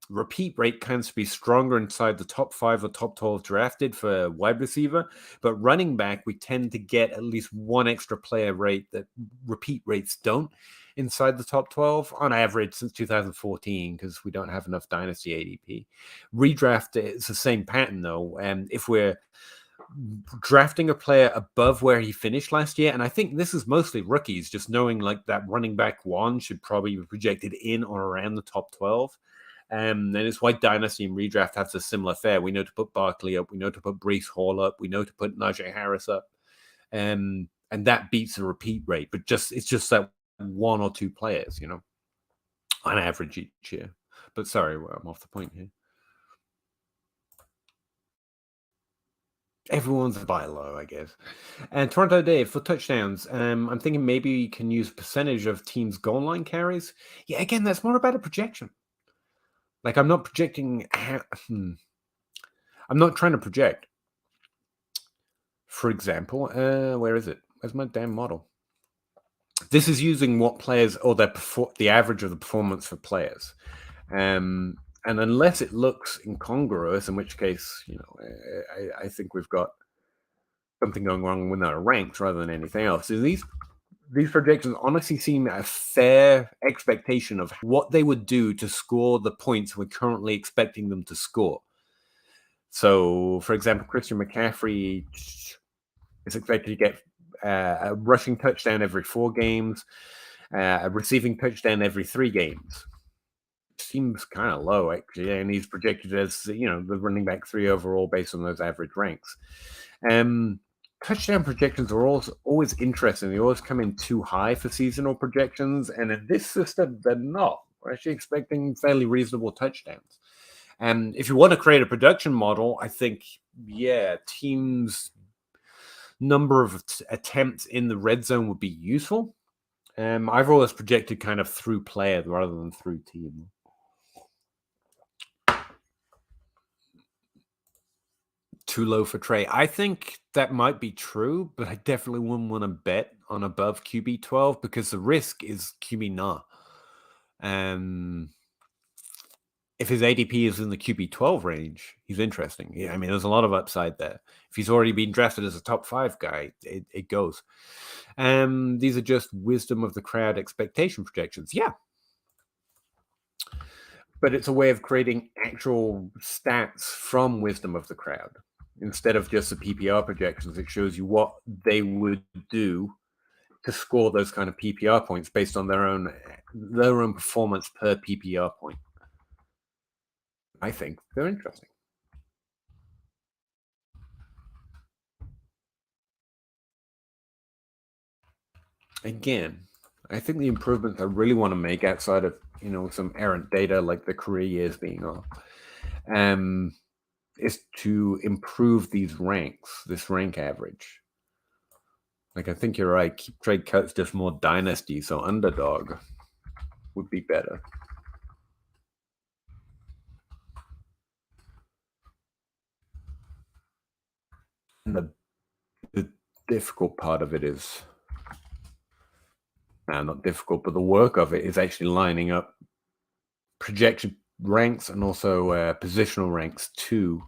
A: Repeat rate tends to be stronger inside the top 5 or top 12 drafted for wide receiver, but running back, we tend to get at least 1 extra player rate that repeat rates don't inside the top 12 on average since 2014, because we don't have enough dynasty ADP. Redraft is the same pattern though, and if we're drafting a player above where he finished last year, and I think this is mostly rookies, just knowing like that running back 1 should probably be projected in or around the top 12. And it's why Dynasty and Redraft have a similar fare. We know to put Barkley up. We know to put Breece Hall up. We know to put Najee Harris up. And that beats the repeat rate. But it's just that 1 or 2 players, on average each year. But sorry, I'm off the point here. Everyone's a buy low, I guess. And Toronto Dave for touchdowns. I'm thinking maybe you can use percentage of teams' goal line carries. Yeah, again, that's more about a projection. Like I'm not projecting. I'm not trying to project. For example, where is it? Where's my damn model? This is using what players or the average of the performance for players. And unless it looks incongruous, in which case, I think we've got something going wrong with our ranks rather than anything else. So these projections honestly seem a fair expectation of what they would do to score the points we're currently expecting them to score. So, for example, Christian McCaffrey is expected to get a rushing touchdown every 4 games, a receiving touchdown every 3 games. Seems kind of low, actually, and he's projected as the running back 3 overall based on those average ranks. Touchdown projections are always interesting. They always come in too high for seasonal projections, and in this system, they're not. We're actually expecting fairly reasonable touchdowns. And if you want to create a production model, I think, teams' number of attempts in the red zone would be useful. I've always projected kind of through player rather than through team. Too low for Trey. I think that might be true, but I definitely wouldn't want to bet on above QB 12 because the risk is QB nah. If his ADP is in the QB 12 range, he's interesting. Yeah, I mean, there's a lot of upside there. If he's already been drafted as a top 5 guy, it goes. These are just wisdom of the crowd expectation projections. Yeah. But it's a way of creating actual stats from wisdom of the crowd. Instead of just the PPR projections, it shows you what they would do to score those kind of PPR points based on their own performance per PPR point. I think they're interesting. Again, I think the improvements I really want to make outside of some errant data like the career years being off, is to improve these ranks, this rank average. Like I think you're right. Keep trade cuts just more dynasty, so underdog would be better. And the difficult part of it is not difficult, but the work of it is actually lining up projection ranks and also positional ranks too.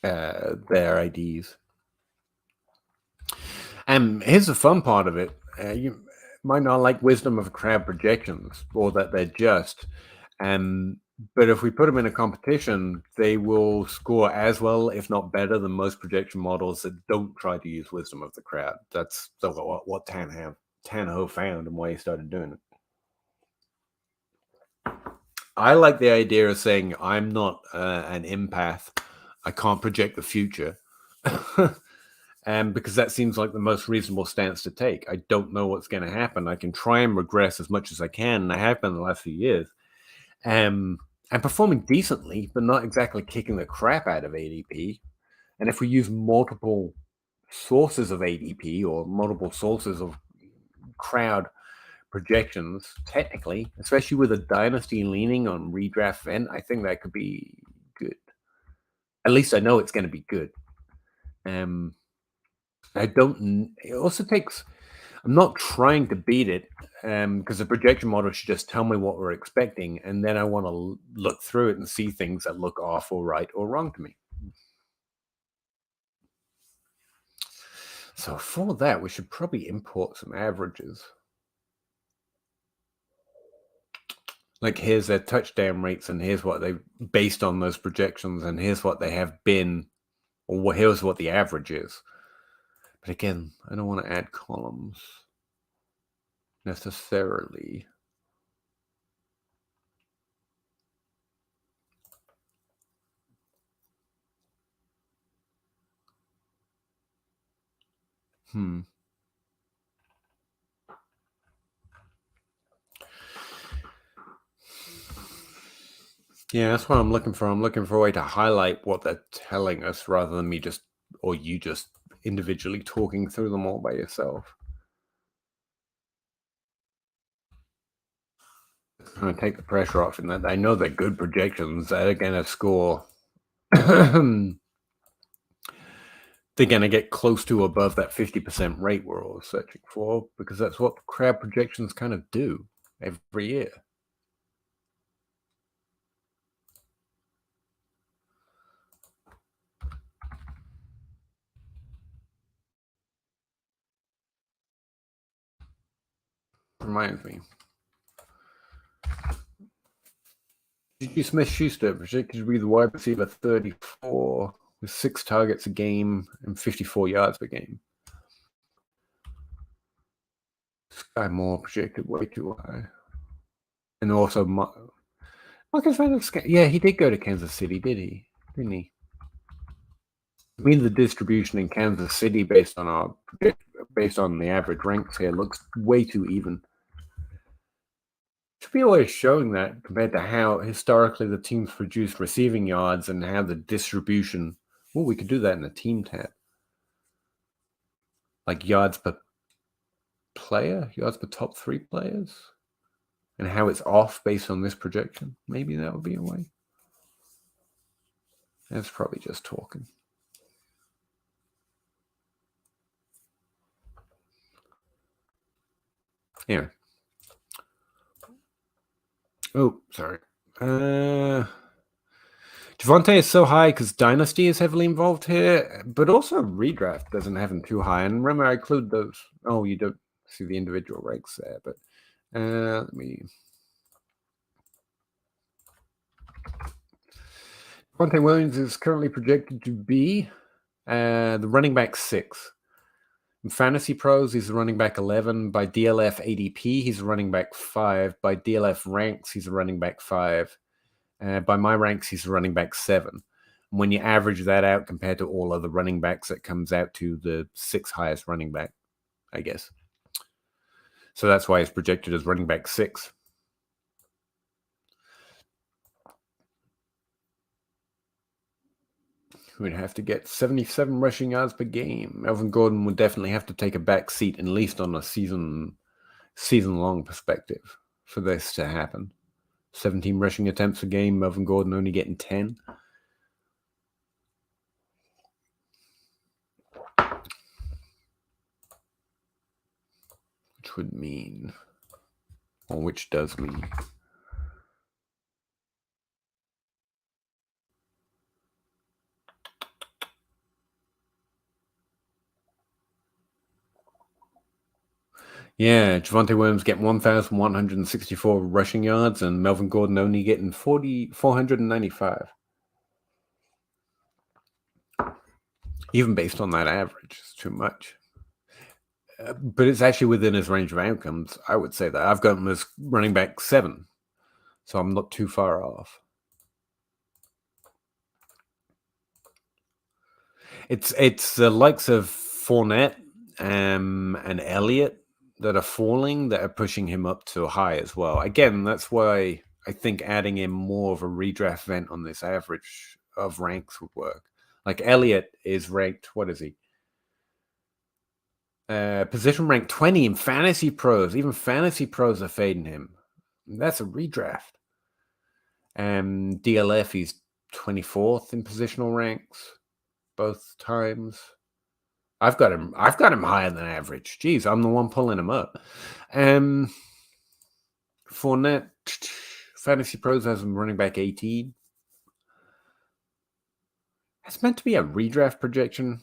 A: Their IDs. Here's the fun part of it. You might not like wisdom of crowd projections or that they're just. But if we put them in a competition, they will score as well, if not better, than most projection models that don't try to use wisdom of the crowd. That's what Tannehill found and why he started doing it. I like the idea of saying I'm not an empath. I can't project the future. Because that seems like the most reasonable stance to take. I don't know what's going to happen. I can try and regress as much as I can, and I have been the last few years. And performing decently, but not exactly kicking the crap out of ADP. And if we use multiple sources of ADP or multiple sources of crowd projections, technically, especially with a dynasty leaning on redraft event, I think that could be good. At least I know it's going to be good. It also takes, I'm not trying to beat it because the projection model should just tell me what we're expecting. And then I want to look through it and see things that look off or right or wrong to me. So for that, we should probably import some averages. Like here's their touchdown rates and here's what they based on those projections and here's what they have been, or here's what the average is. But again, I don't want to add columns necessarily. Yeah, that's what I'm looking for. I'm looking for a way to highlight what they're telling us rather than me just, or you just individually talking through them all by yourself. Kind of take the pressure off in that I know they're good projections. They're going to score. They're going to get close to above that 50% rate we're all searching for, because that's what crowd projections kind of do every year. Reminds me. Juju Smith-Schuster projected to be the wide receiver 34 with 6 targets a game and 54 yards per game. Sky Moore projected way too high. And also, Marcus Van, yeah, he did go to Kansas City, did he? Didn't he? I mean, the distribution in Kansas City based on the average ranks here looks way too even. Should be always showing that compared to how historically the teams produced receiving yards and how the distribution. Well, we could do that in the team tab, like yards per player, yards per top 3 players, and how it's off based on this projection. Maybe that would be a way. That's probably just talking. Yeah. Oh, sorry. Javante is so high because Dynasty is heavily involved here, but also Redraft doesn't have him too high. And remember, I include those. Oh, you don't see the individual ranks there, but let me. Javante Williams is currently projected to be the running back 6. In Fantasy Pros, he's a running back 11. By DLF ADP, he's a running back 5. By DLF Ranks, he's a running back 5. By my ranks, he's a running back 7. When you average that out compared to all other running backs, it comes out to the 6th highest running back, I guess. So that's why he's projected as running back 6. We'd have to get 77 rushing yards per game. Melvin Gordon would definitely have to take a back seat, at least on a season-long perspective, for this to happen. 17 rushing attempts a game, Melvin Gordon only getting 10. Which would mean, or which does mean. Yeah, Javante Williams getting 1,164 rushing yards and Melvin Gordon only getting 495. Even based on that average, it's too much. But it's actually within his range of outcomes, I would say that. I've got him as running back 7, so I'm not too far off. It's the likes of Fournette and Elliott that are falling, that are pushing him up to high as well. Again, that's why I think adding in more of a redraft event on this average of ranks would work. Like Elliott is ranked, what is he? Position rank 20 in Fantasy Pros. Even Fantasy Pros are fading him. That's a redraft. DLF, he's 24th in positional ranks both times. I've got him higher than average. Jeez, I'm the one pulling him up. Fournette, Fantasy Pros has him running back 18. It's meant to be a redraft projection.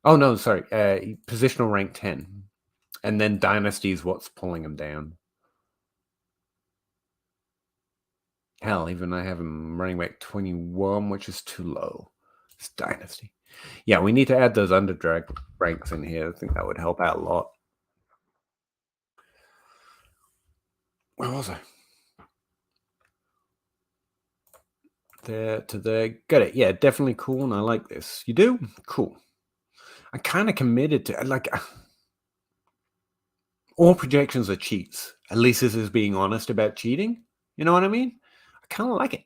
A: Oh, no, sorry. Positional rank 10. And then Dynasty is what's pulling him down. Hell, even I have him running back 21, which is too low. It's Dynasty. Yeah, we need to add those underdraft ranks in here. I think that would help out a lot. Where was I? There to there. Got it. Yeah, definitely cool, and I like this. You do? Cool. I'm kind of committed to like all projections are cheats. At least this is being honest about cheating. You know what I mean? I kind of like it.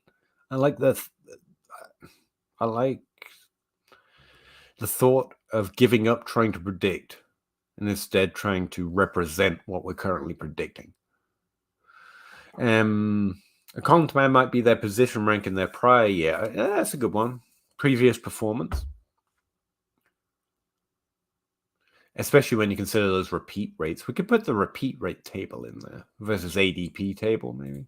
A: I like I like the thought of giving up trying to predict and instead trying to represent what we're currently predicting. A column man might be their position rank in their prior year. That's a good one. Previous performance. Especially when you consider those repeat rates. We could put the repeat rate table in there versus ADP table, maybe.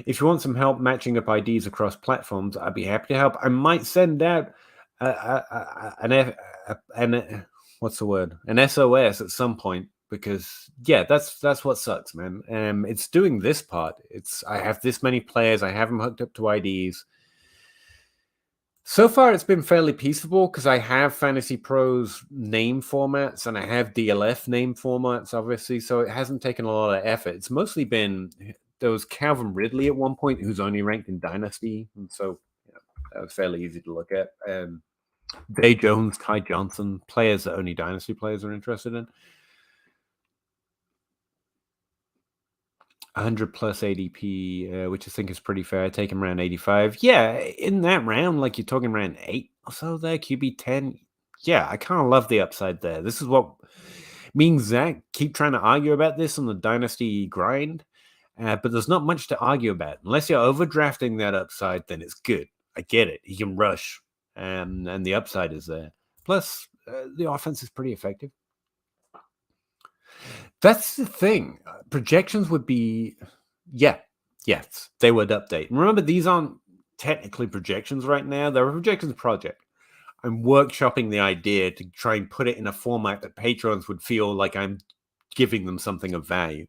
A: If you want some help matching up IDs across platforms, I'd be happy to help. I might send out what's the word? An SOS at some point, because that's what sucks, man. It's doing this part. I have this many players. I have them hooked up to IDs. So far, it's been fairly peaceable because I have Fantasy Pros name formats and I have DLF name formats, obviously. So it hasn't taken a lot of effort. It's mostly been there was Calvin Ridley at one point who's only ranked in Dynasty, and so that was fairly easy to look at. Zay Jones, Ty Johnson, players that only Dynasty players are interested in. 100 plus ADP, which I think is pretty fair. I take him around 85. Yeah, in that round, like you're talking around 8 or so there, QB 10. Yeah, I kind of love the upside there. This is what me and Zach keep trying to argue about this on the Dynasty grind, but there's not much to argue about. Unless you're overdrafting that upside, then it's good. I get it. He can rush, and the upside is there. Plus, the offense is pretty effective. That's the thing. Projections would be, yes, they would update. Remember, these aren't technically projections right now. They're a projections project. I'm workshopping the idea to try and put it in a format that patrons would feel like I'm giving them something of value.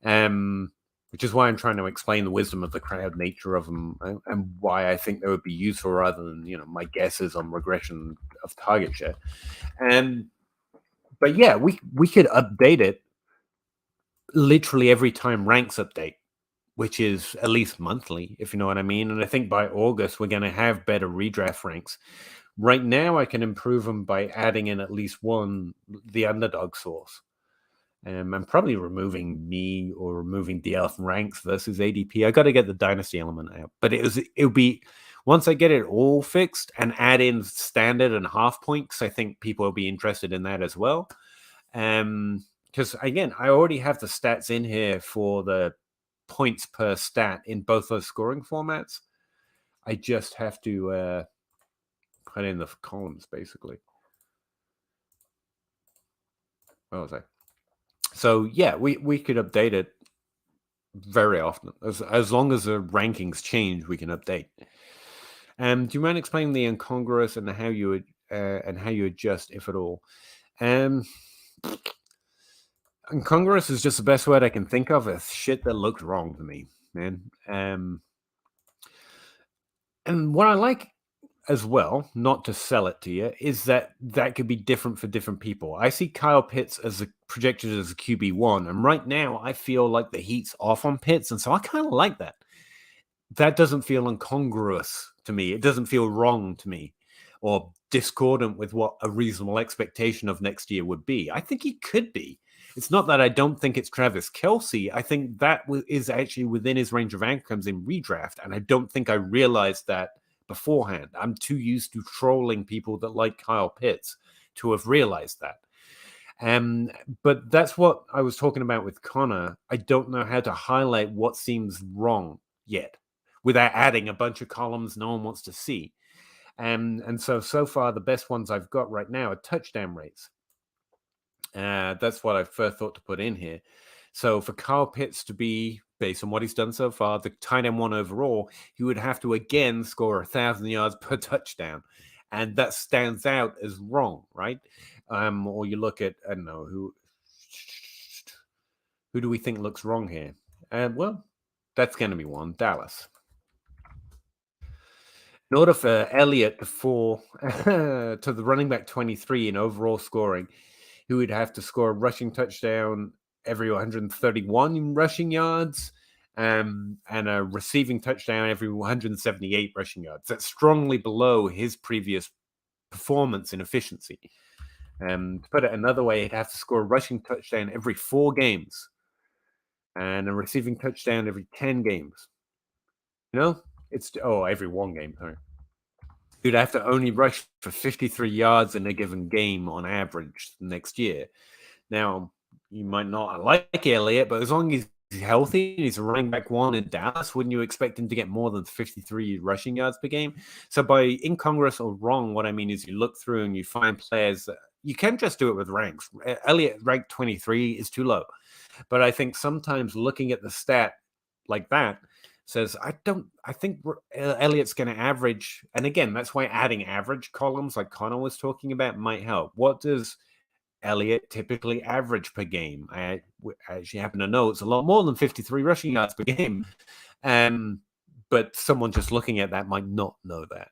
A: Which is why I'm trying to explain the wisdom of the crowd nature of them and why I think they would be useful rather than, my guesses on regression of target share. But yeah, we could update it literally every time ranks update, which is at least monthly, if you know what I mean. And I think by August, we're going to have better redraft ranks. Right now, I can improve them by adding in at least one, the underdog source. I'm probably removing me or removing DL from ranks versus ADP. I got to get the dynasty element out. But it'll be, once I get it all fixed and add in standard and half points, I think people will be interested in that as well. Because again, I already have the stats in here for the points per stat in both those scoring formats. I just have to put in the columns, basically. What was I? So yeah, we could update it very often. As long as the rankings change, we can update. Do you mind explaining the incongruous and how you adjust, if at all? Incongruous is just the best word I can think of. It's shit that looks wrong to me, man. And what I like as well, not to sell it to you, is that could be different for different people. I see Kyle Pitts as projected as a QB1, and right now I feel like the heat's off on Pitts, and so I kind of like that. That doesn't feel incongruous to me. It doesn't feel wrong to me or discordant with what a reasonable expectation of next year would be. I think he could be. It's not that I don't think it's Travis Kelce. I think that is actually within his range of outcomes in redraft, and I don't think I realized that beforehand. I'm too used to trolling people that like Kyle Pitts to have realized that. But that's what I was talking about with Connor. I don't know how to highlight what seems wrong yet without adding a bunch of columns no one wants to see. And so far, the best ones I've got right now are touchdown rates. That's what I first thought to put in here. So for Kyle Pitts to be, based on what he's done so far, the tight end one overall, he would have to again score 1,000 yards per touchdown. And that stands out as wrong, right? Or you look at, I don't know, who do we think looks wrong here? Well, that's going to be one, Dallas. In order for Elliott to fall to the running back 23 in overall scoring, he would have to score a rushing touchdown every 131 rushing yards and a receiving touchdown every 178 rushing yards. That's strongly below his previous performance in efficiency. To put it another way, he'd have to score a rushing touchdown every 4 games and a receiving touchdown every 10 games. It's every 1 game. Sorry. You'd have to only rush for 53 yards in a given game on average next year. Now, you might not like Elliott, but as long as he's healthy and he's a running back 1 in Dallas, wouldn't you expect him to get more than 53 rushing yards per game? So by incongruous or wrong, what I mean is you look through and you find players that you can just do it with ranks. Elliott ranked 23 is too low. But I think sometimes looking at the stat like that says, I think Elliott's going to average. And again, that's why adding average columns like Connor was talking about might help. What does Elliott typically average per game? I actually happen to know it's a lot more than 53 rushing yards per game. But someone just looking at that might not know that.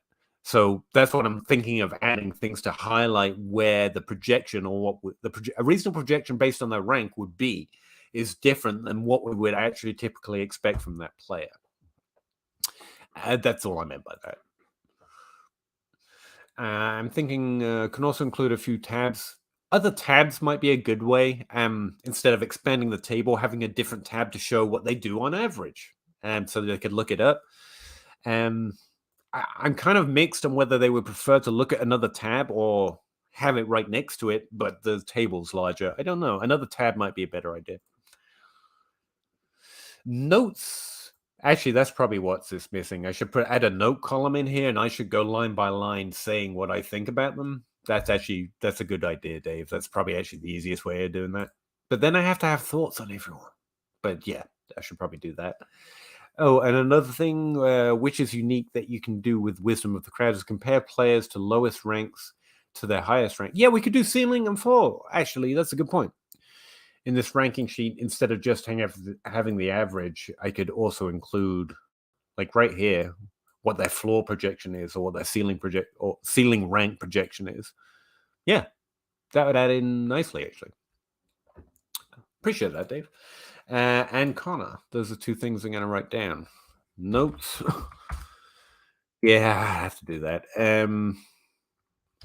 A: So that's what I'm thinking of, adding things to highlight where the projection or what a reasonable projection based on their rank would be is different than what we would actually typically expect from that player. That's all I meant by that. I'm thinking can also include a few tabs. Other tabs might be a good way. Instead of expanding the table, having a different tab to show what they do on average, so they could look it up. I'm kind of mixed on whether they would prefer to look at another tab or have it right next to it, but the table's larger. I don't know. Another tab might be a better idea. Notes. Actually, that's probably what's missing. I should add a note column in here, and I should go line by line saying what I think about them. That's a good idea, Dave. That's probably actually the easiest way of doing that. But then I have to have thoughts on everyone. But yeah, I should probably do that. Oh, and another thing which is unique that you can do with Wisdom of the Crowd is compare players to lowest ranks to their highest rank. Yeah, we could do ceiling and floor. Actually, that's a good point. In this ranking sheet, instead of just having the average, I could also include, like right here, what their floor projection is or what their ceiling rank projection is. Yeah, that would add in nicely, actually. Appreciate that, Dave. And Connor, those are 2 things I'm going to write down. Notes. Yeah, I have to do that.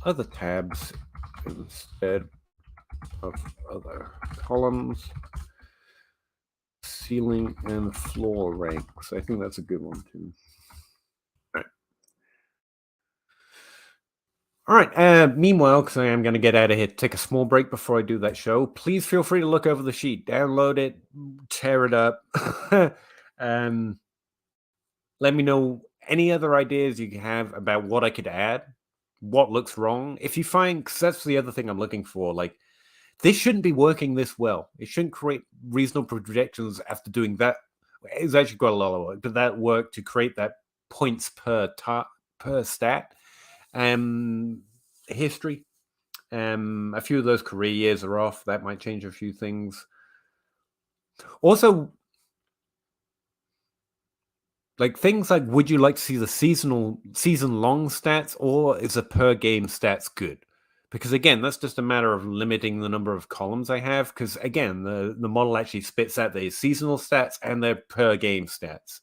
A: Other tabs instead of other columns. Ceiling and floor ranks. I think that's a good one too. All right. Meanwhile, because I am going to get out of here, take a small break before I do that show. Please feel free to look over the sheet, download it, tear it up. Let me know any other ideas you have about what I could add, what looks wrong. If you find, because that's the other thing I'm looking for, like this shouldn't be working this well. It shouldn't create reasonable projections after doing that. It's actually got a lot of work, but that work to create that points per stat. History. A few of those career years are off. That might change a few things. Also, like things like, would you like to see the season-long stats, or is a per game stats good? Because again, that's just a matter of limiting the number of columns I have. Because again, the model actually spits out the seasonal stats and their per game stats,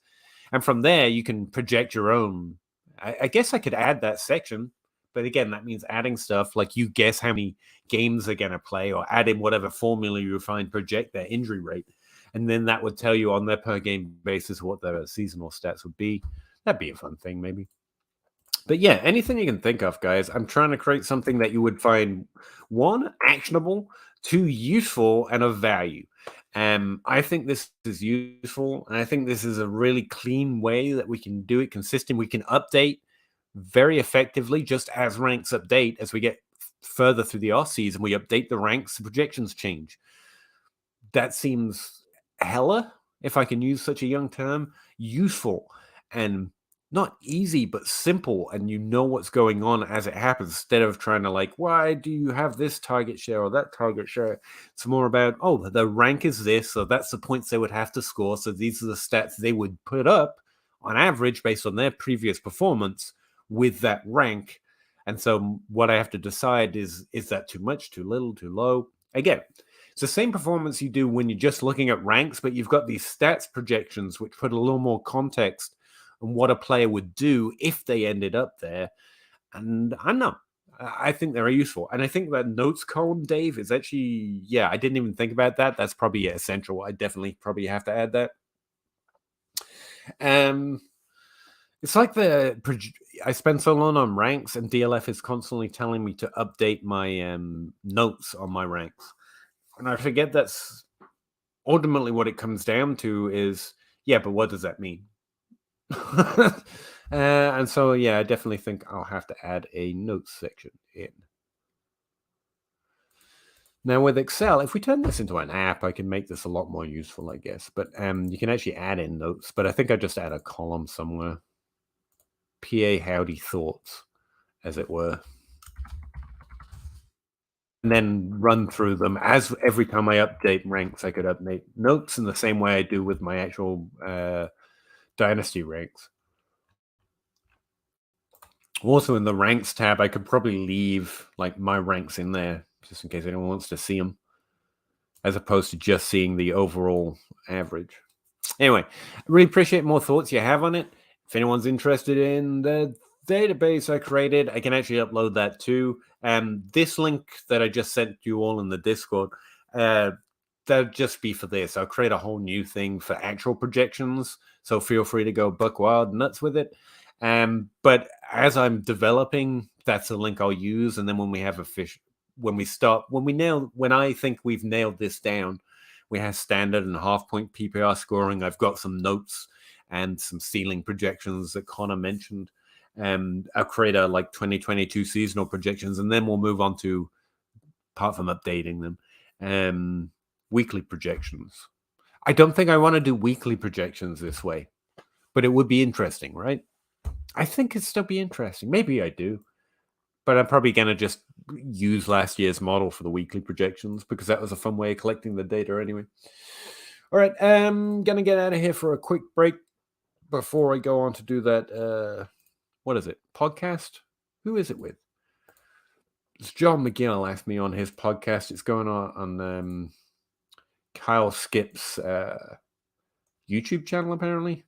A: and from there you can project your own. I guess I could add that section, but again, that means adding stuff like you guess how many games they're going to play, or add in whatever formula you find project their injury rate. And then that would tell you on their per game basis what their seasonal stats would be. That'd be a fun thing, maybe. But yeah, anything you can think of, guys. I'm trying to create something that you would find, 1, actionable, 2, useful, and of value. I think this is useful, and I think this is a really clean way that we can do it consistent. We can update very effectively, just as ranks update. As we get further through the off season, we update the ranks, the projections change. That seems hella, if I can use such a young term, useful and not easy, but simple, and you know what's going on as it happens, instead of trying to like, why do you have this target share or that target share? It's more about, oh, the rank is this, so that's the points they would have to score, so these are the stats they would put up on average based on their previous performance with that rank. And so what I have to decide is that too much, too little, too low? Again, it's the same performance you do when you're just looking at ranks, but you've got these stats projections which put a little more context on what a player would do if they ended up there. And I know I think they're useful. And I think that notes column, Dave, is actually, yeah, I didn't even think about that. That's probably essential. I definitely probably have to add that. It's like I spend so long on ranks, and DLF is constantly telling me to update my notes on my ranks. And I forget that's ultimately what it comes down to is, yeah, but what does that mean? And so, yeah, I definitely think I'll have to add a notes section in. Now with Excel, if we turn this into an app, I can make this a lot more useful, I guess. But you can actually add in notes, but I think I just add a column somewhere. PA howdy thoughts, as it were. And then run through them as every time I update ranks, I could update notes in the same way I do with my actual dynasty ranks. Also in the ranks tab, I could probably leave like my ranks in there just in case anyone wants to see them, as opposed to just seeing the overall average. Anyway, I really appreciate more thoughts you have on it. If anyone's interested in the database I created, I can actually upload that too. This link that I just sent you all in the Discord, that'll just be for this. I'll create a whole new thing for actual projections, so feel free to go buck wild nuts with it. But as I'm developing, that's the link I'll use. And then when we have when I think we've nailed this down, we have standard and half point PPR scoring. I've got some notes and some ceiling projections that Connor mentioned. I'll create a like 2022 seasonal projections, and then we'll move on to, apart from updating them, weekly projections. I don't think I want to do weekly projections this way, but it would be interesting, right? I think it'd still be interesting. Maybe I do, but I'm probably going to just use last year's model for the weekly projections because that was a fun way of collecting the data anyway. All right, I'm going to get out of here for a quick break before I go on to do that. What is it? Podcast? Who is it with? It's John McGill asked me on his podcast. It's going on Kyle Skip's YouTube channel, apparently.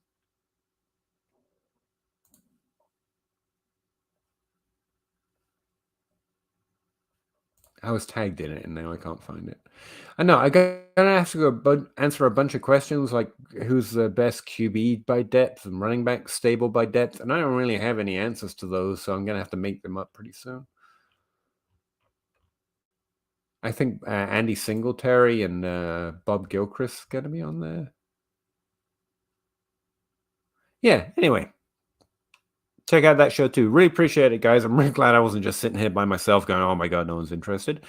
A: I was tagged in it, and now I can't find it. I know I'm gonna have to go answer a bunch of questions like who's the best QB by depth and running back stable by depth, and I don't really have any answers to those, so I'm gonna have to make them up pretty soon. I think Andy Singletary and Bob Gilchrist going to be on there. Yeah. Anyway, check out that show too. Really appreciate it, guys. I'm really glad I wasn't just sitting here by myself going, oh my God, no one's interested.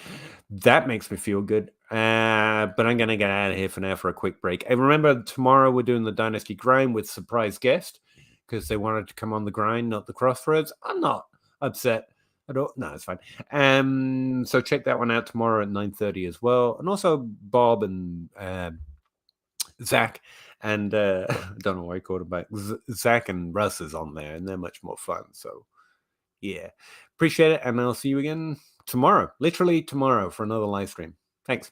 A: That makes me feel good. But I'm going to get out of here for now for a quick break. And remember, tomorrow we're doing the Dynasty Grind with surprise guest because they wanted to come on the grind, not the crossroads. I'm not upset. No, it's fine. So check that one out tomorrow at 9:30 as well. And also Bob and Zach and I don't know why I called him back. Zach and Russ is on there, and they're much more fun. So yeah, appreciate it, and I'll see you again tomorrow, literally tomorrow, for another live stream. Thanks.